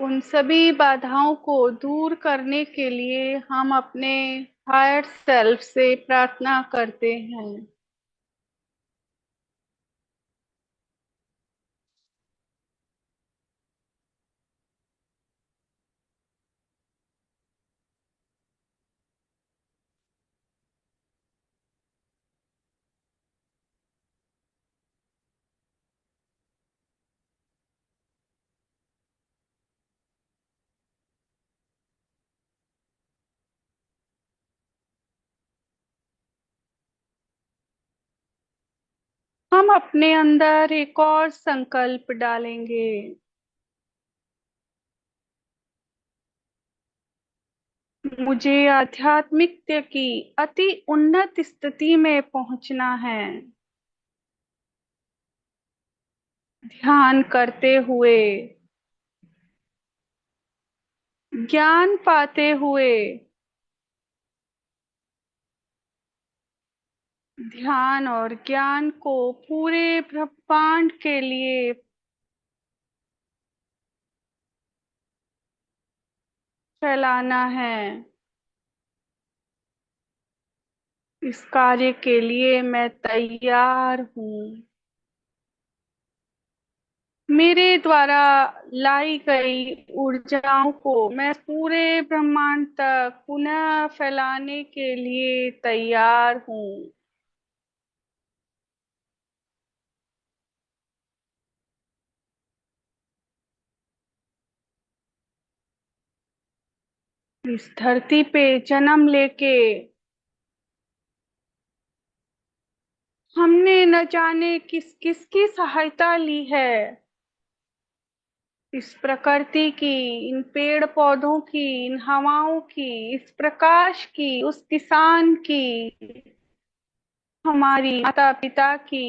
उन सभी बाधाओं को दूर करने के लिए हम अपने हायर सेल्फ से प्रार्थना करते हैं। हम अपने अंदर एक और संकल्प डालेंगे। मुझे आध्यात्मिकता की अति उन्नत स्थिति में पहुंचना है। ध्यान करते हुए, ज्ञान पाते हुए, ध्यान और ज्ञान को पूरे ब्रह्मांड के लिए फैलाना है। इस कार्य के लिए मैं तैयार हूँ। मेरे द्वारा लाई गई ऊर्जाओं को मैं पूरे ब्रह्मांड तक पुनः फैलाने के लिए तैयार हूँ। इस धरती पे जन्म लेके हमने न जाने किस किस की सहायता ली है। इस प्रकृति की, इन पेड़ पौधों की, इन हवाओं की, इस प्रकाश की, उस किसान की, हमारी माता पिता की,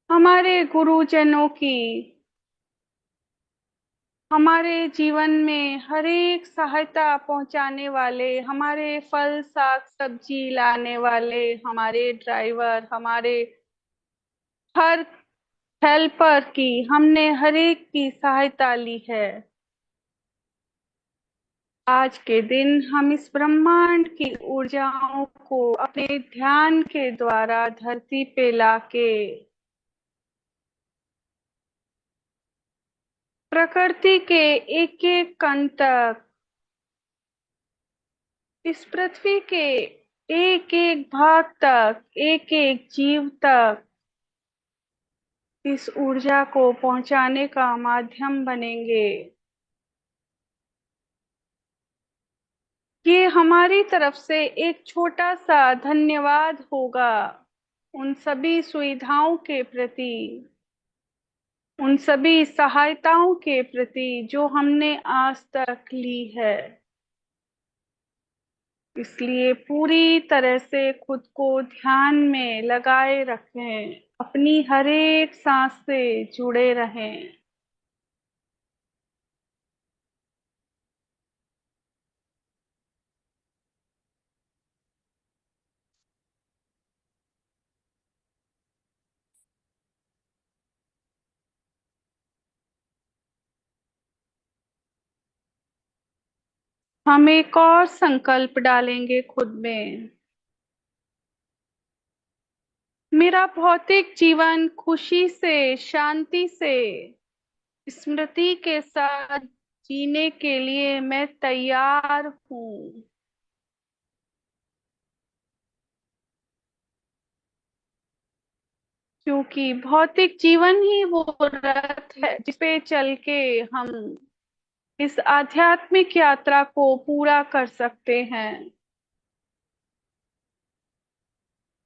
हमारे गुरुजनों की, हमारे जीवन में हर एक सहायता पहुंचाने वाले, हमारे फल साग सब्जी लाने वाले, हमारे ड्राइवर, हमारे हर हेल्पर की, हमने हर एक की सहायता ली है। आज के दिन हम इस ब्रह्मांड की ऊर्जाओं को अपने ध्यान के द्वारा धरती पे लाके प्रकृति के एक एक कण तक, इस पृथ्वी के एक एक भाग तक, एक एक जीव तक इस ऊर्जा को पहुंचाने का माध्यम बनेंगे। ये हमारी तरफ से एक छोटा सा धन्यवाद होगा उन सभी सुविधाओं के प्रति, उन सभी सहायताओं के प्रति जो हमने आज तक ली है। इसलिए पूरी तरह से खुद को ध्यान में लगाए रखें, अपनी हर एक सांस से जुड़े रहें। हम एक और संकल्प डालेंगे खुद में। मेरा भौतिक जीवन खुशी से, शांति से, स्मृति के साथ जीने के लिए मैं तैयार हूँ। क्योंकि भौतिक जीवन ही वो रथ है जिसपे चल के हम इस आध्यात्मिक यात्रा को पूरा कर सकते हैं।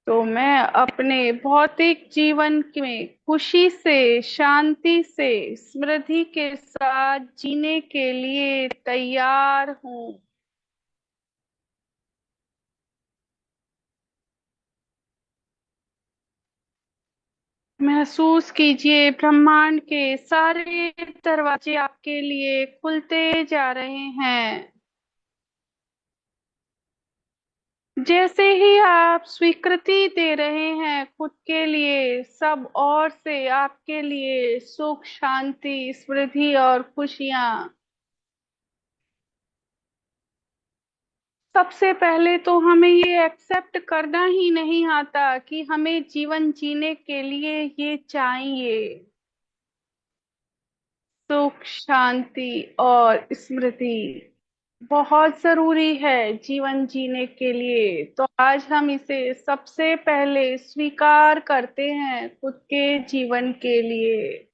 तो मैं अपने भौतिक जीवन में खुशी से, शांति से, समृद्धि के साथ जीने के लिए तैयार हूँ। महसूस कीजिए ब्रह्मांड के सारे दरवाजे आपके लिए खुलते जा रहे हैं। जैसे ही आप स्वीकृति दे रहे हैं खुद के लिए, सब ओर से आपके लिए सुख, शांति, समृद्धि और खुशियां। सबसे पहले तो हमें ये एक्सेप्ट करना ही नहीं आता कि हमें जीवन जीने के लिए ये चाहिए, सुख, शांति और स्मृति बहुत जरूरी है जीवन जीने के लिए। तो आज हम इसे सबसे पहले स्वीकार करते हैं खुद के जीवन के लिए।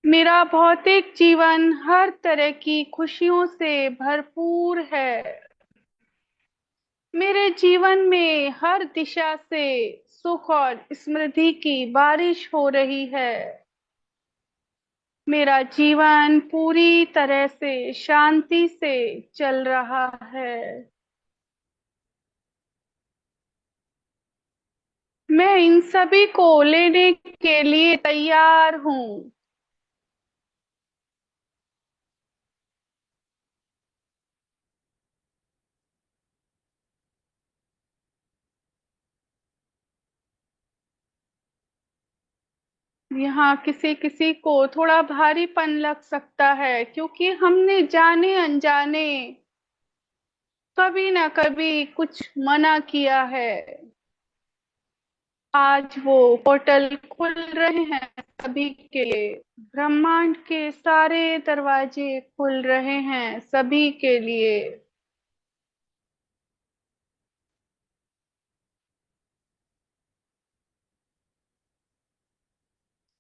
मेरा भौतिक जीवन हर तरह की खुशियों से भरपूर है। मेरे जीवन में हर दिशा से सुख और समृद्धि की बारिश हो रही है। मेरा जीवन पूरी तरह से शांति से चल रहा है। मैं इन सभी को लेने के लिए तैयार हूँ। यहाँ किसी किसी को थोड़ा भारीपन लग सकता है, क्योंकि हमने जाने अनजाने कभी ना कभी कुछ मना किया है। आज वो पोर्टल खुल रहे हैं सभी के लिए। ब्रह्मांड के सारे दरवाजे खुल रहे हैं सभी के लिए।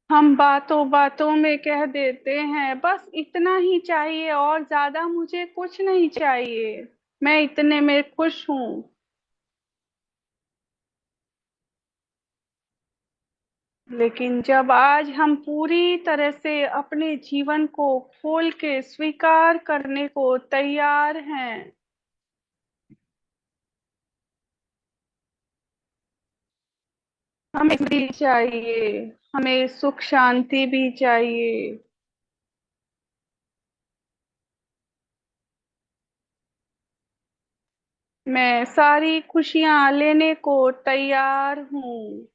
हम बातों बातों में कह देते हैं बस इतना ही चाहिए और ज्यादा मुझे कुछ नहीं चाहिए, मैं इतने में खुश हूँ। लेकिन जब आज हम पूरी तरह से अपने जीवन को खोल के स्वीकार करने को तैयार हैं, हमें भी चाहिए, हमें सुख शांति भी चाहिए। मैं सारी खुशियां लेने को तैयार हूँ।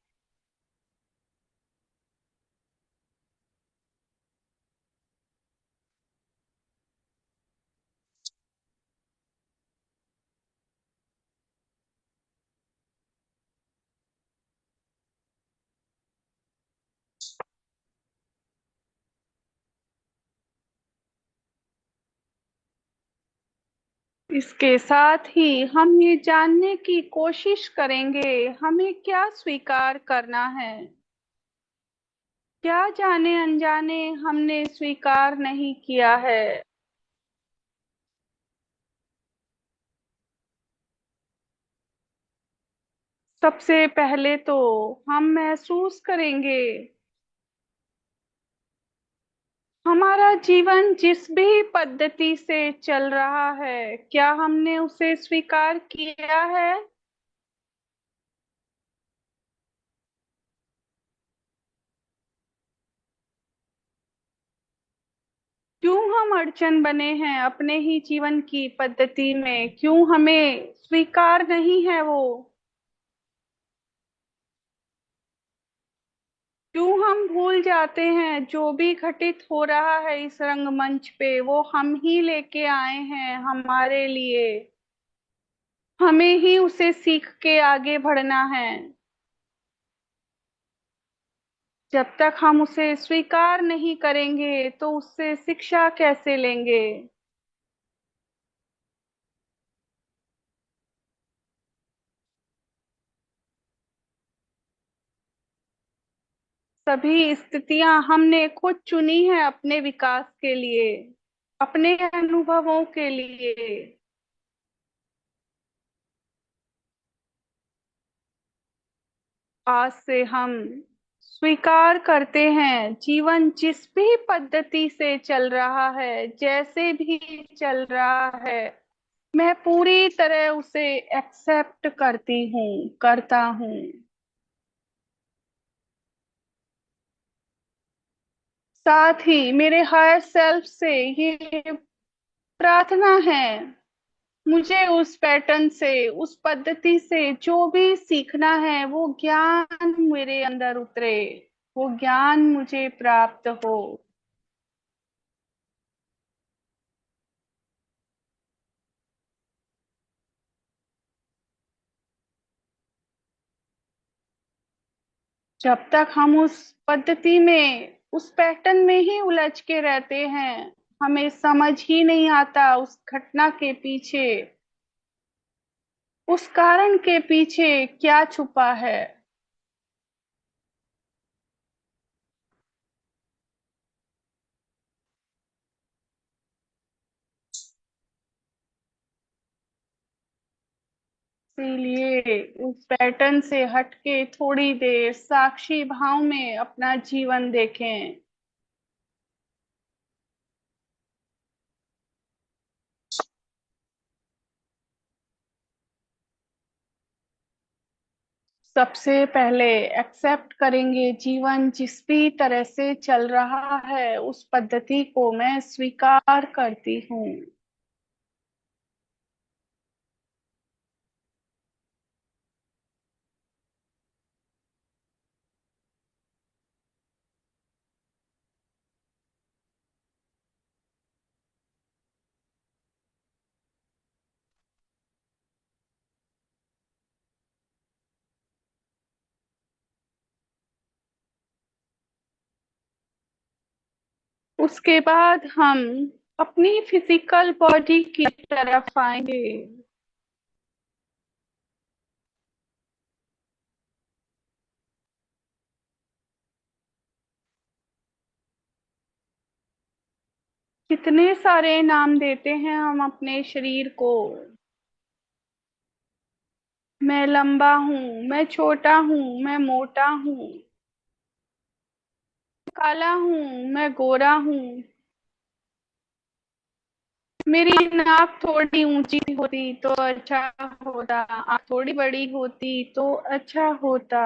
इसके साथ ही हम ये जानने की कोशिश करेंगे हमें क्या स्वीकार करना है, क्या जाने अनजाने हमने स्वीकार नहीं किया है। सबसे पहले तो हम महसूस करेंगे हमारा जीवन जिस भी पद्धति से चल रहा है, क्या हमने उसे स्वीकार किया है। क्यों हम अड़चन बने हैं अपने ही जीवन की पद्धति में, क्यों हमें स्वीकार नहीं है वो, क्यों हम भूल जाते हैं जो भी घटित हो रहा है इस रंगमंच पे वो हम ही लेके आए हैं हमारे लिए, हमें ही उसे सीख के आगे बढ़ना है। जब तक हम उसे स्वीकार नहीं करेंगे तो उससे शिक्षा कैसे लेंगे। सभी स्थितियां हमने खुद चुनी है अपने विकास के लिए, अपने अनुभवों के लिए। आज से हम स्वीकार करते हैं जीवन जिस भी पद्धति से चल रहा है, जैसे भी चल रहा है, मैं पूरी तरह उसे एक्सेप्ट करती हूँ, करता हूँ। साथ ही मेरे हायर सेल्फ से ये प्रार्थना है, मुझे उस पैटर्न से, उस पद्धति से जो भी सीखना है वो ज्ञान मेरे अंदर उतरे, वो ज्ञान मुझे प्राप्त हो। जब तक हम उस पद्धति में, उस पैटर्न में ही उलझ के रहते हैं, हमें समझ ही नहीं आता उस घटना के पीछे, उस कारण के पीछे क्या छुपा है। इसीलिए उस पैटर्न से हटके थोड़ी देर साक्षी भाव में अपना जीवन देखें। सबसे पहले एक्सेप्ट करेंगे जीवन जिस भी तरह से चल रहा है उस पद्धति को मैं स्वीकार करती हूँ। उसके बाद हम अपनी फिजिकल बॉडी की तरफ आएंगे। कितने सारे नाम देते हैं हम अपने शरीर को। मैं लंबा हूँ, मैं छोटा हूँ, मैं मोटा हूँ, काला हूँ, मैं गोरा हूँ। मेरी नाक थोड़ी ऊंची होती तो अच्छा होता, आँख थोड़ी बड़ी होती तो अच्छा होता।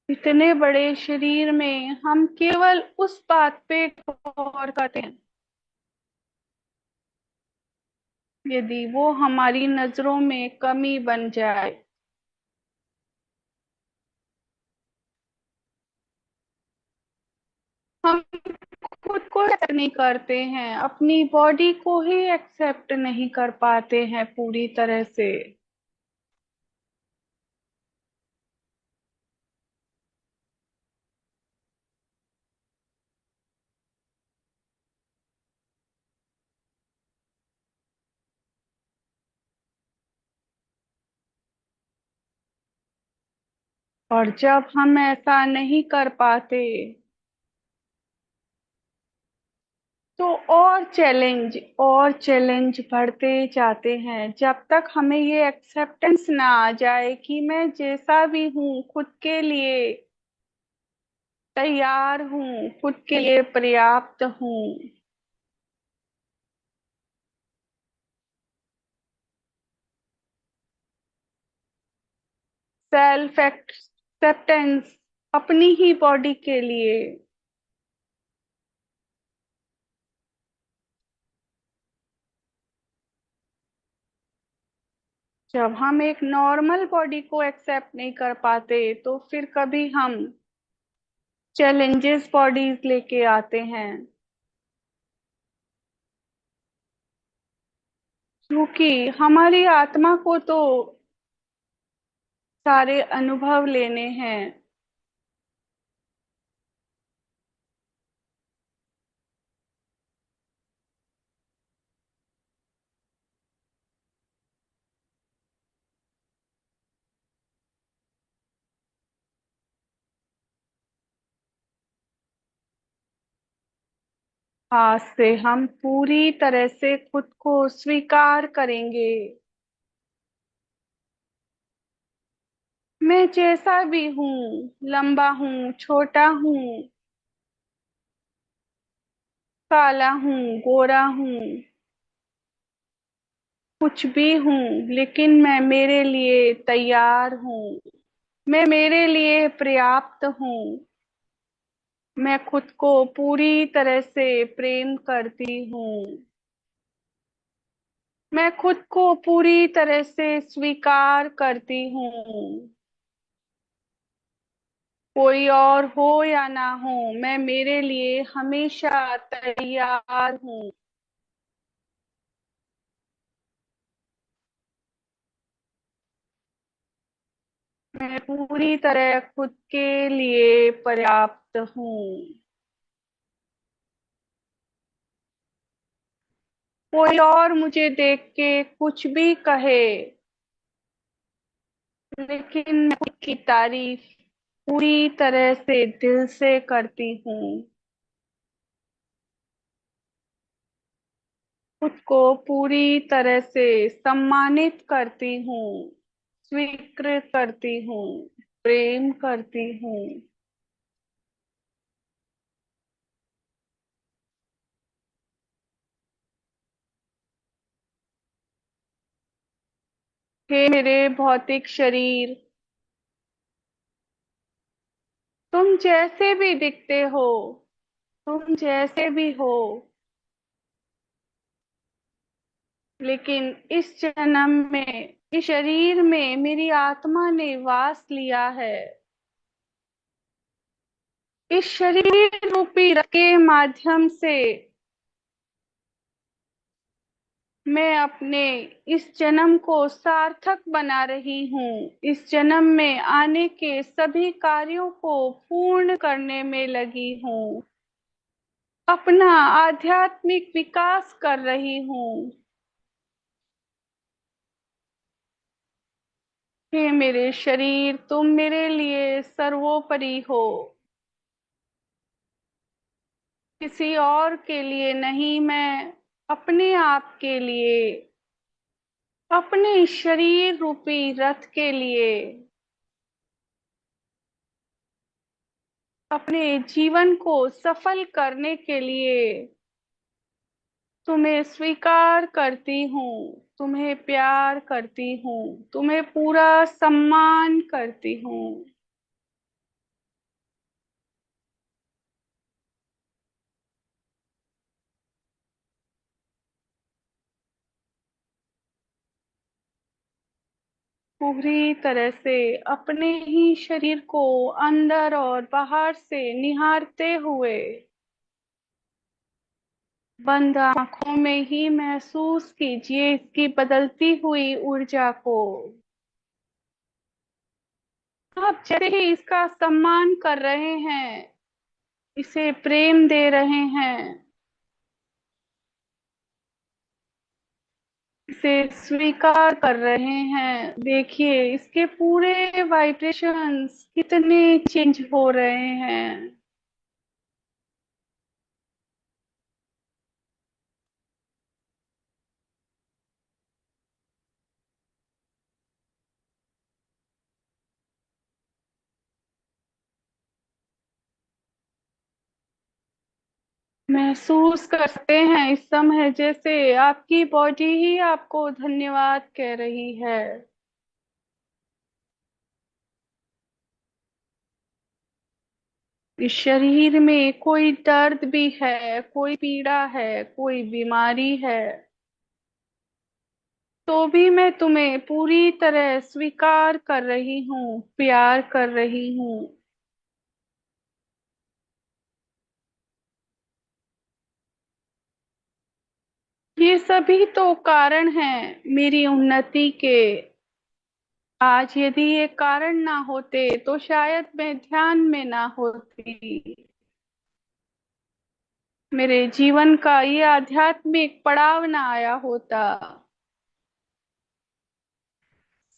इतने बड़े शरीर में हम केवल उस बात पे गौर करते हैं यदि वो हमारी नजरों में कमी बन जाए। हम खुद को एक्सेप्ट नहीं करते हैं, अपनी बॉडी को ही एक्सेप्ट नहीं कर पाते हैं पूरी तरह से। और जब हम ऐसा नहीं कर पाते तो और चैलेंज बढ़ते जाते हैं जब तक हमें ये एक्सेप्टेंस ना आ जाए कि मैं जैसा भी हूँ खुद के लिए तैयार हूँ, खुद के लिए पर्याप्त हूँ। सेल्फ एक्सेप्टेंस अपनी ही बॉडी के लिए। जब हम एक नॉर्मल बॉडी को एक्सेप्ट नहीं कर पाते तो फिर कभी हम चैलेंजेस बॉडीज लेके आते हैं, क्योंकि हमारी आत्मा को तो सारे अनुभव लेने हैं। आज से हम पूरी तरह से खुद को स्वीकार करेंगे। मैं जैसा भी हूँ, लंबा हूँ, छोटा हूँ, काला हूँ, गोरा हूँ, कुछ भी हूँ, लेकिन मैं मेरे लिए तैयार हूँ। मैं मेरे लिए पर्याप्त हूँ। मैं खुद को पूरी तरह से प्रेम करती हूँ। मैं खुद को पूरी तरह से स्वीकार करती हूँ। कोई और हो या ना हो, मैं मेरे लिए हमेशा तैयार हूँ। मैं पूरी तरह खुद के लिए पर्याप्त हूँ। कोई और मुझे देख के कुछ भी कहे, लेकिन मैं खुद की तारीफ पूरी तरह से दिल से करती हूँ। खुद को पूरी तरह से सम्मानित करती हूँ, स्वीकृत करती हूँ, प्रेम करती हूँ। हे मेरे भौतिक शरीर, तुम जैसे भी दिखते हो, तुम जैसे भी हो, लेकिन इस जन्म में, इस शरीर में मेरी आत्मा ने वास लिया है। इस शरीर रूपी रथ के माध्यम से मैं अपने इस जन्म को सार्थक बना रही हूँ। इस जन्म में आने के सभी कार्यों को पूर्ण करने में लगी हूँ। अपना आध्यात्मिक विकास कर रही हूँ। हे मेरे शरीर, तुम मेरे लिए सर्वोपरि हो, किसी और के लिए नहीं, मैं अपने आप के लिए, अपने शरीर रूपी रथ के लिए, अपने जीवन को सफल करने के लिए तुम्हें स्वीकार करती हूँ, तुम्हें प्यार करती हूँ, तुम्हें पूरा सम्मान करती हूँ। पूरी तरह से अपने ही शरीर को अंदर और बाहर से निहारते हुए बंद आंखों में ही महसूस कीजिए इसकी बदलती हुई ऊर्जा को। आप जैसे ही इसका सम्मान कर रहे हैं, इसे प्रेम दे रहे हैं, इसे स्वीकार कर रहे हैं, देखिए इसके पूरे वाइब्रेशंस कितने चेंज हो रहे हैं। महसूस करते हैं इस समय जैसे आपकी बॉडी ही आपको धन्यवाद कह रही है। इस शरीर में कोई दर्द भी है, कोई पीड़ा है, कोई बीमारी है, तो भी मैं तुम्हें पूरी तरह स्वीकार कर रही हूँ, प्यार कर रही हूँ। ये सभी तो कारण हैं मेरी उन्नति के। आज यदि ये कारण ना होते तो शायद मैं ध्यान में ना होती। मेरे जीवन का ये आध्यात्मिक पड़ाव ना आया होता।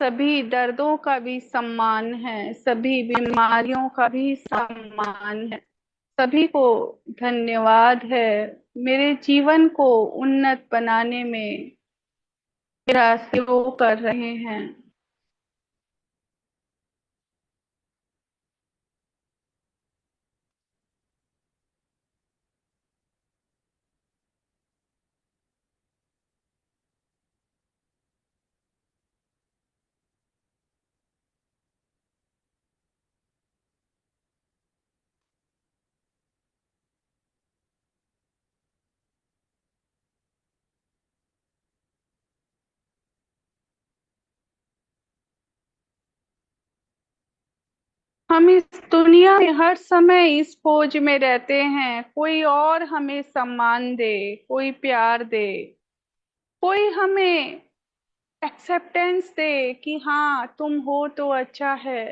सभी दर्दों का भी सम्मान है, सभी बीमारियों का भी सम्मान है, सभी को धन्यवाद है। मेरे जीवन को उन्नत बनाने में मेरा सहयोग कर रहे हैं। हम इस दुनिया में हर समय इस खोज में रहते हैं, कोई और हमें सम्मान दे, कोई प्यार दे, कोई हमें एक्सेप्टेंस दे कि हाँ तुम हो तो अच्छा है।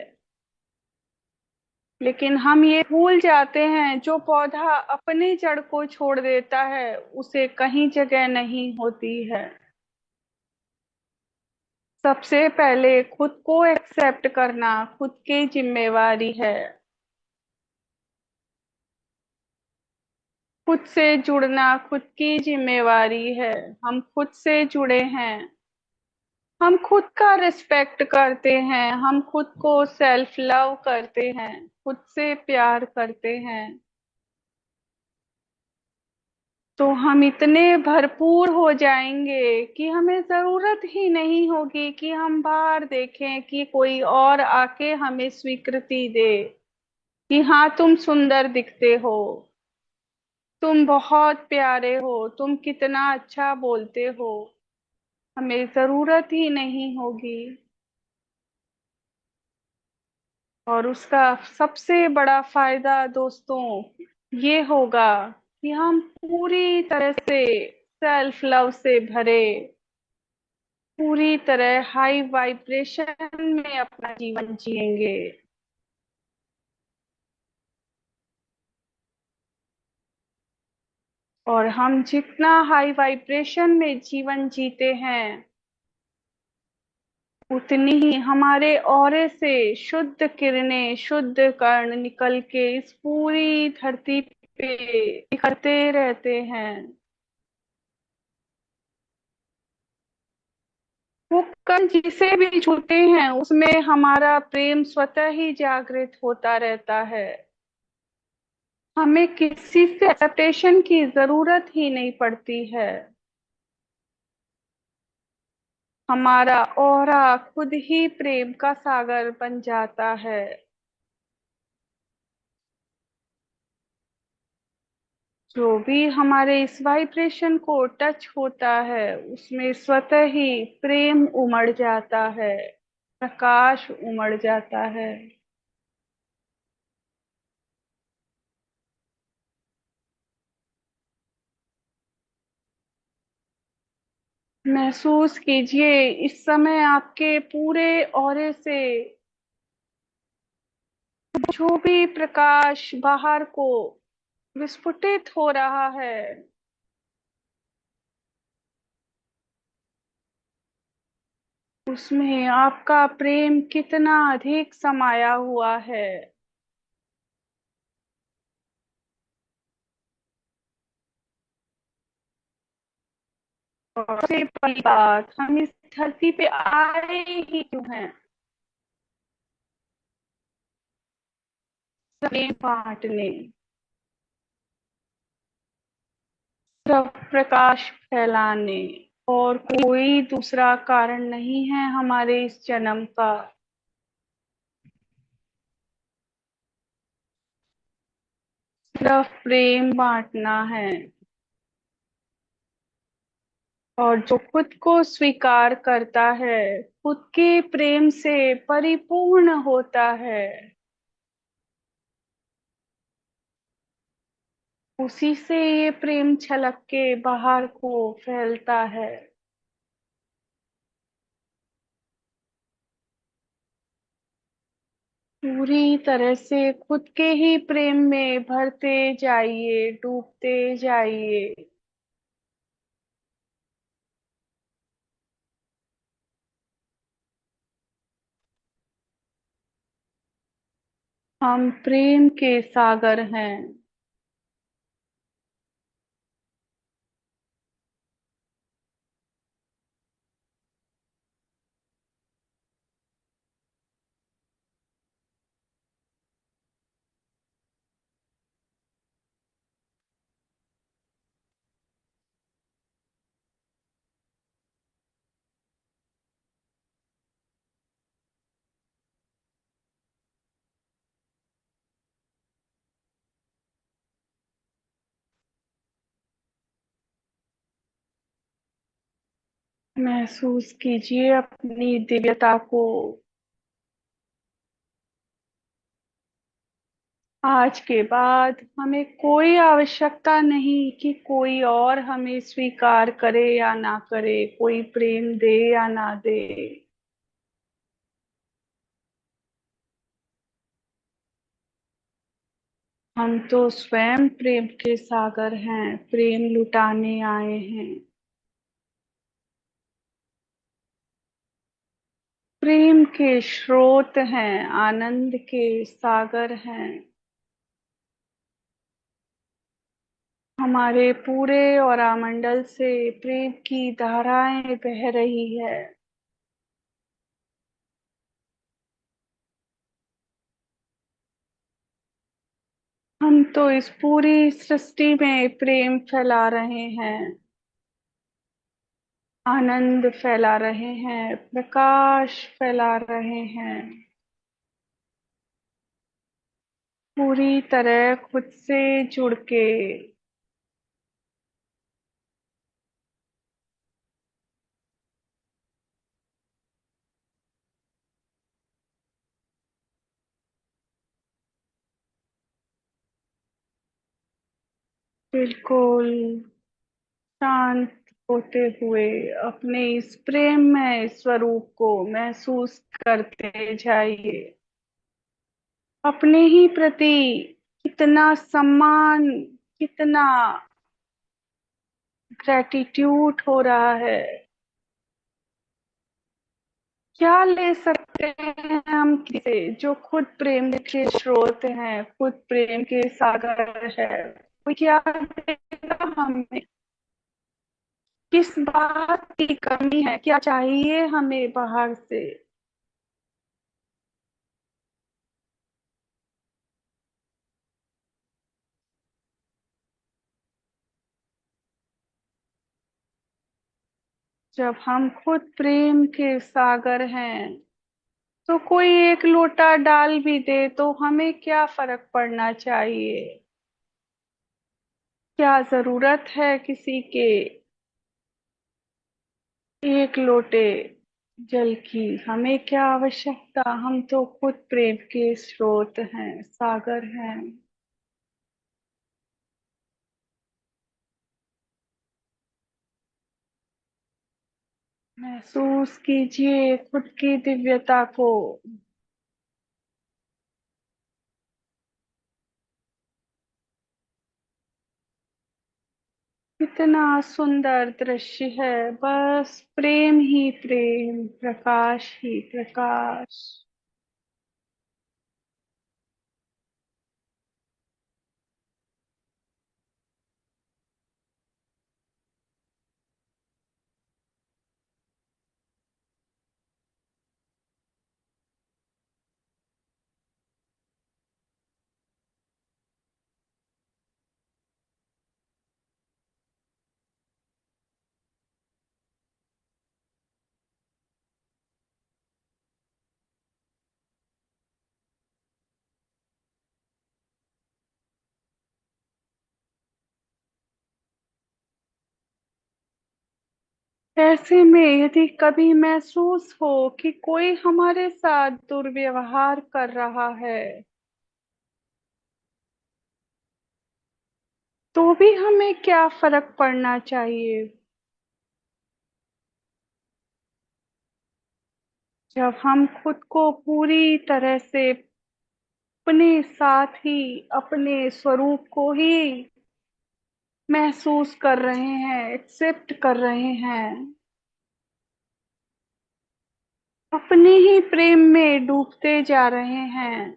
लेकिन हम ये भूल जाते हैं, जो पौधा अपनी जड़ को छोड़ देता है उसे कहीं जगह नहीं होती है। सबसे पहले खुद को एक्सेप्ट करना खुद की जिम्मेवारी है। खुद से जुड़ना खुद की जिम्मेवारी है। हम खुद से जुड़े हैं। हम खुद का रिस्पेक्ट करते हैं। हम खुद को सेल्फ लव करते हैं। खुद से प्यार करते हैं। तो हम इतने भरपूर हो जाएंगे कि हमें जरूरत ही नहीं होगी कि हम बाहर देखें कि कोई और आके हमें स्वीकृति दे कि हाँ तुम सुंदर दिखते हो, तुम बहुत प्यारे हो, तुम कितना अच्छा बोलते हो। हमें जरूरत ही नहीं होगी। और उसका सबसे बड़ा फायदा दोस्तों ये होगा कि हम पूरी तरह से सेल्फ लव से भरे, पूरी तरह हाई वाइब्रेशन में अपना जीवन जिएंगे। और हम जितना हाई वाइब्रेशन में जीवन जीते हैं उतनी ही हमारे ऑरे से शुद्ध किरणें, शुद्ध कण निकल के इस पूरी धरती पे बिखरते रहते हैं। वो कण जिसे भी छूते हैं उसमें हमारा प्रेम स्वतः ही जागृत होता रहता है। हमें किसी से एक्सेप्टेशन की जरूरत ही नहीं पड़ती है। हमारा ऑरा खुद ही प्रेम का सागर बन जाता है। जो भी हमारे इस वाइब्रेशन को टच होता है उसमें स्वतः ही प्रेम उमड़ जाता है, प्रकाश उमड़ जाता है। महसूस कीजिए इस समय आपके पूरे ऑरे से जो भी प्रकाश बाहर को विस्फुटित हो रहा है उसमें आपका प्रेम कितना अधिक समाया हुआ है। और सबसे बड़ी बात, हम इस धरती पे आए ही क्यों हैं? प्रेम बांटने, सब प्रकाश फैलाने, और कोई दूसरा कारण नहीं है हमारे इस जन्म का। सिर्फ प्रेम बांटना है। और जो खुद को स्वीकार करता है, खुद के प्रेम से परिपूर्ण होता है, उसी से ये प्रेम छलक के बाहर को फैलता है। पूरी तरह से खुद के ही प्रेम में भरते जाइए, डूबते जाइए। हम प्रेम के सागर हैं। महसूस कीजिए अपनी दिव्यता को। आज के बाद हमें कोई आवश्यकता नहीं कि कोई और हमें स्वीकार करे या ना करे, कोई प्रेम दे या ना दे। हम तो स्वयं प्रेम के सागर हैं, प्रेम लुटाने आए हैं। प्रेम के स्रोत हैं, आनंद के सागर हैं। हमारे पूरे औरामंडल से प्रेम की धाराएं बह रही है। हम तो इस पूरी सृष्टि में प्रेम फैला रहे हैं, आनंद फैला रहे हैं, प्रकाश फैला रहे हैं। पूरी तरह खुद से जुड़ के बिल्कुल शांत होते हुए अपने इस प्रेममय स्वरूप को महसूस करते जाइए। अपने ही प्रति कितना सम्मान, कितना ग्रेटिट्यूड हो रहा है। क्या ले सकते हैं हम किसे जो खुद प्रेम के स्रोत हैं, खुद प्रेम के सागर है। वो क्या देगा हमें? किस बात की कमी है? क्या चाहिए हमें बाहर से? जब हम खुद प्रेम के सागर हैं तो कोई एक लोटा डाल भी दे तो हमें क्या फर्क पड़ना चाहिए? क्या जरूरत है किसी के एक लोटे जल की? हमें क्या आवश्यकता? हम तो खुद प्रेम के स्रोत हैं, सागर हैं। महसूस कीजिए खुद की दिव्यता को। कितना सुंदर दृश्य है, बस प्रेम ही प्रेम, प्रकाश ही प्रकाश। ऐसे में यदि कभी महसूस हो कि कोई हमारे साथ दुर्व्यवहार कर रहा है, तो भी हमें क्या फर्क पड़ना चाहिए? जब हम खुद को पूरी तरह से अपने साथ ही, अपने स्वरूप को ही महसूस कर रहे हैं, एक्सेप्ट कर रहे हैं, अपने ही प्रेम में डूबते जा रहे हैं,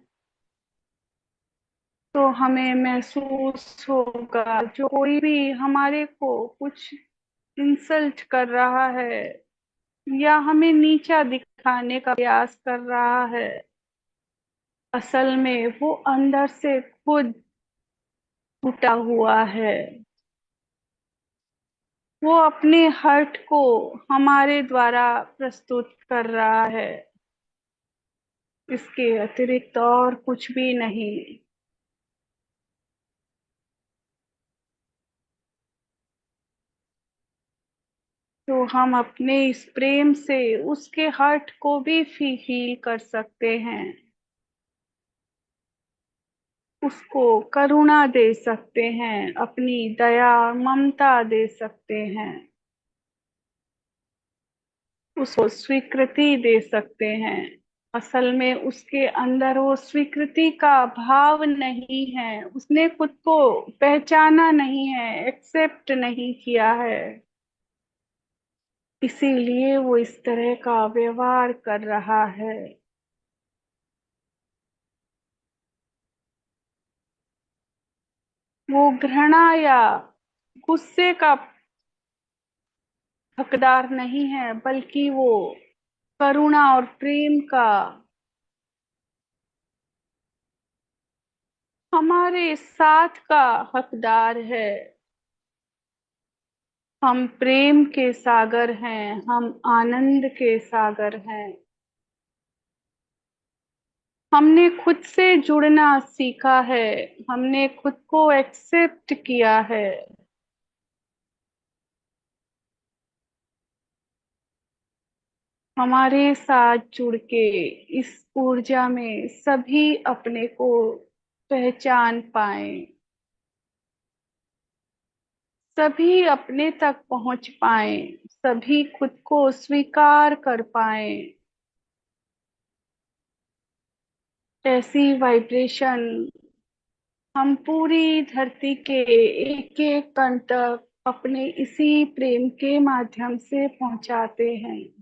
तो हमें महसूस होगा जो कोई भी हमारे को कुछ इंसल्ट कर रहा है या हमें नीचा दिखाने का प्रयास कर रहा है, असल में वो अंदर से खुद टूटा हुआ है। वो अपने हर्ट को हमारे द्वारा प्रस्तुत कर रहा है, इसके अतिरिक्त और कुछ भी नहीं। तो हम अपने इस प्रेम से उसके हर्ट को भी हील कर सकते हैं, उसको करुणा दे सकते हैं, अपनी दया ममता दे सकते हैं, उसको स्वीकृति दे सकते हैं। असल में उसके अंदर वो स्वीकृति का भाव नहीं है, उसने खुद को पहचाना नहीं है, एक्सेप्ट नहीं किया है। इसीलिए वो इस तरह का व्यवहार कर रहा है। वो घृणा या गुस्से का हकदार नहीं है, बल्कि वो करुणा और प्रेम का, हमारे साथ का हकदार है। हम प्रेम के सागर हैं, हम आनंद के सागर हैं। हमने खुद से जुड़ना सीखा है, हमने खुद को एक्सेप्ट किया है। हमारे साथ जुड़ के इस ऊर्जा में सभी अपने को पहचान पाए, सभी अपने तक पहुंच पाए, सभी खुद को स्वीकार कर पाए। ऐसी वाइब्रेशन हम पूरी धरती के एक एक कण तक अपने इसी प्रेम के माध्यम से पहुंचाते हैं।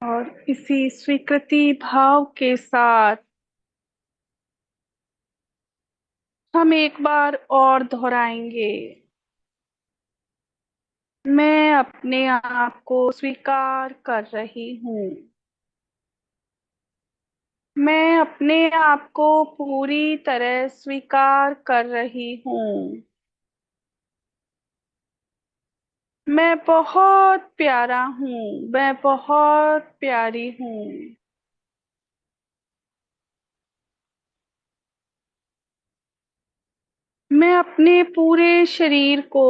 और इसी स्वीकृति भाव के साथ हम एक बार और दोहराएंगे। मैं अपने आप को स्वीकार कर रही हूँ। मैं अपने आप को पूरी तरह स्वीकार कर रही हूँ। मैं बहुत प्यारा हूँ, मैं बहुत प्यारी हूँ। मैं अपने पूरे शरीर को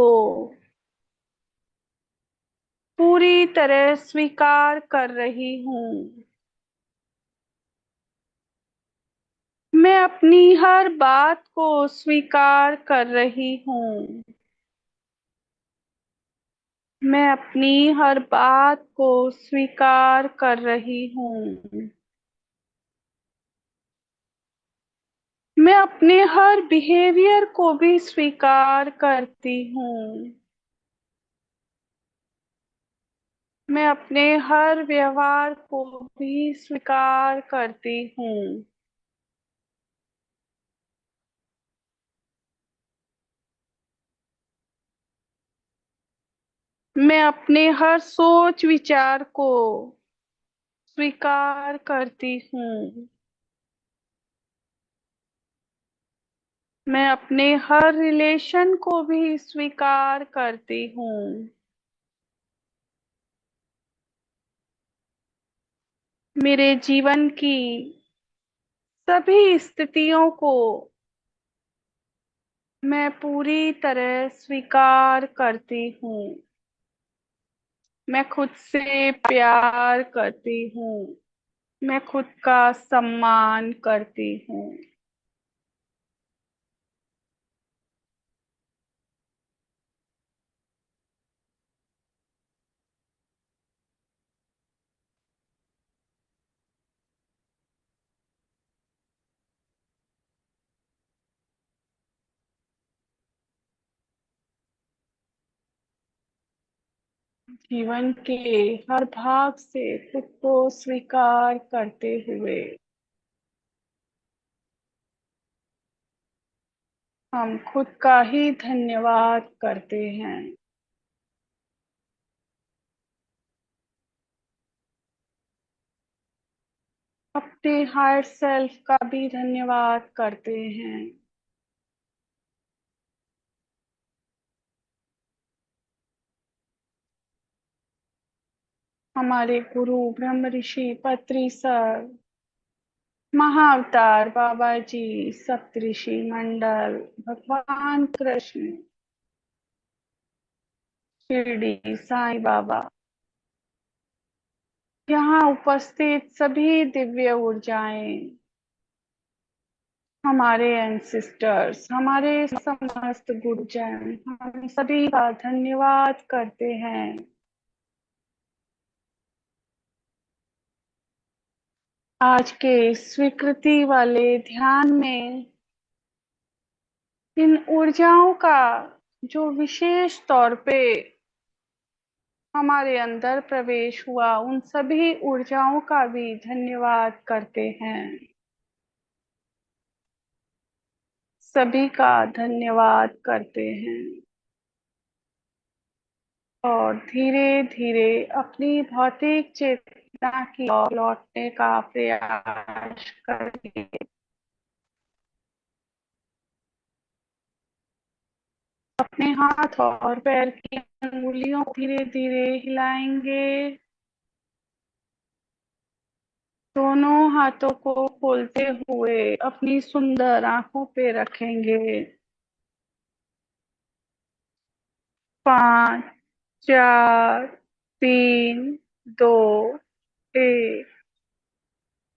पूरी तरह स्वीकार कर रही हूँ। मैं अपनी हर बात को स्वीकार कर रही हूँ। मैं अपनी हर बात को स्वीकार कर रही हूँ। मैं अपने हर बिहेवियर को भी स्वीकार करती हूँ। मैं अपने हर व्यवहार को भी स्वीकार करती हूँ। मैं अपने हर सोच विचार को स्वीकार करती हूँ। मैं अपने हर रिलेशन को भी स्वीकार करती हूँ। मेरे जीवन की सभी स्थितियों को मैं पूरी तरह स्वीकार करती हूँ। मैं खुद से प्यार करती हूँ। मैं खुद का सम्मान करती हूँ। जीवन के हर भाग से खुद को स्वीकार करते हुए हम खुद का ही धन्यवाद करते हैं। अपने हायर सेल्फ का भी धन्यवाद करते हैं। हमारे गुरु ब्रह्म ऋषि पत्री सर, महाअवतार बाबा जी, सप्तऋषि मंडल, भगवान कृष्ण, शिरडी साईं बाबा, यहाँ उपस्थित सभी दिव्य ऊर्जाएं, हमारे एंसिस्टर्स, हमारे समस्त गुरुजन, हम सभी का धन्यवाद करते हैं। आज के स्वीकृति वाले ध्यान में इन ऊर्जाओं का जो विशेष तौर पे हमारे अंदर प्रवेश हुआ, उन सभी ऊर्जाओं का भी धन्यवाद करते हैं। सभी का धन्यवाद करते हैं और धीरे धीरे अपनी भौतिक चेतना की ओर लौटने का प्रयास करिए। अपने हाथ और पैर की अंगुलियों को धीरे धीरे हिलाएंगे। दोनों हाथों को खोलते हुए अपनी सुंदर आंखों पे रखेंगे। 5, 4, 3, 2, 1।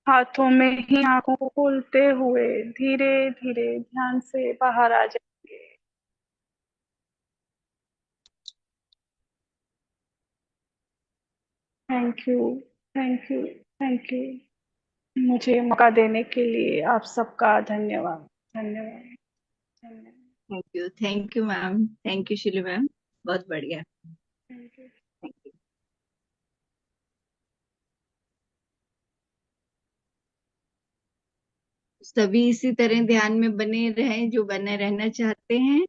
हाथों में ही आंखों को खोलते हुए धीरे धीरे ध्यान से बाहर आ जाएंगे। Thank you, thank you, thank you. मुझे मौका देने के लिए आप सबका धन्यवाद, धन्यवाद, धन्यवाद। Thank you ma'am, thank you Shilu ma'am, बहुत बढ़िया। Thank you. Thank you. सभी इसी तरह ध्यान में बने रहें जो बने रहना चाहते हैं,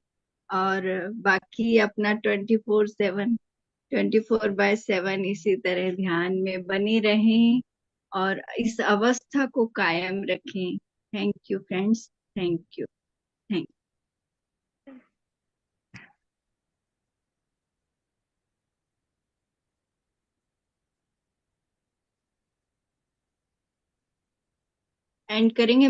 और बाकी अपना 24/7 इसी तरह ध्यान में बने रहें और इस अवस्था को कायम रखें। Thank you friends, thank you, thank and करेंगे।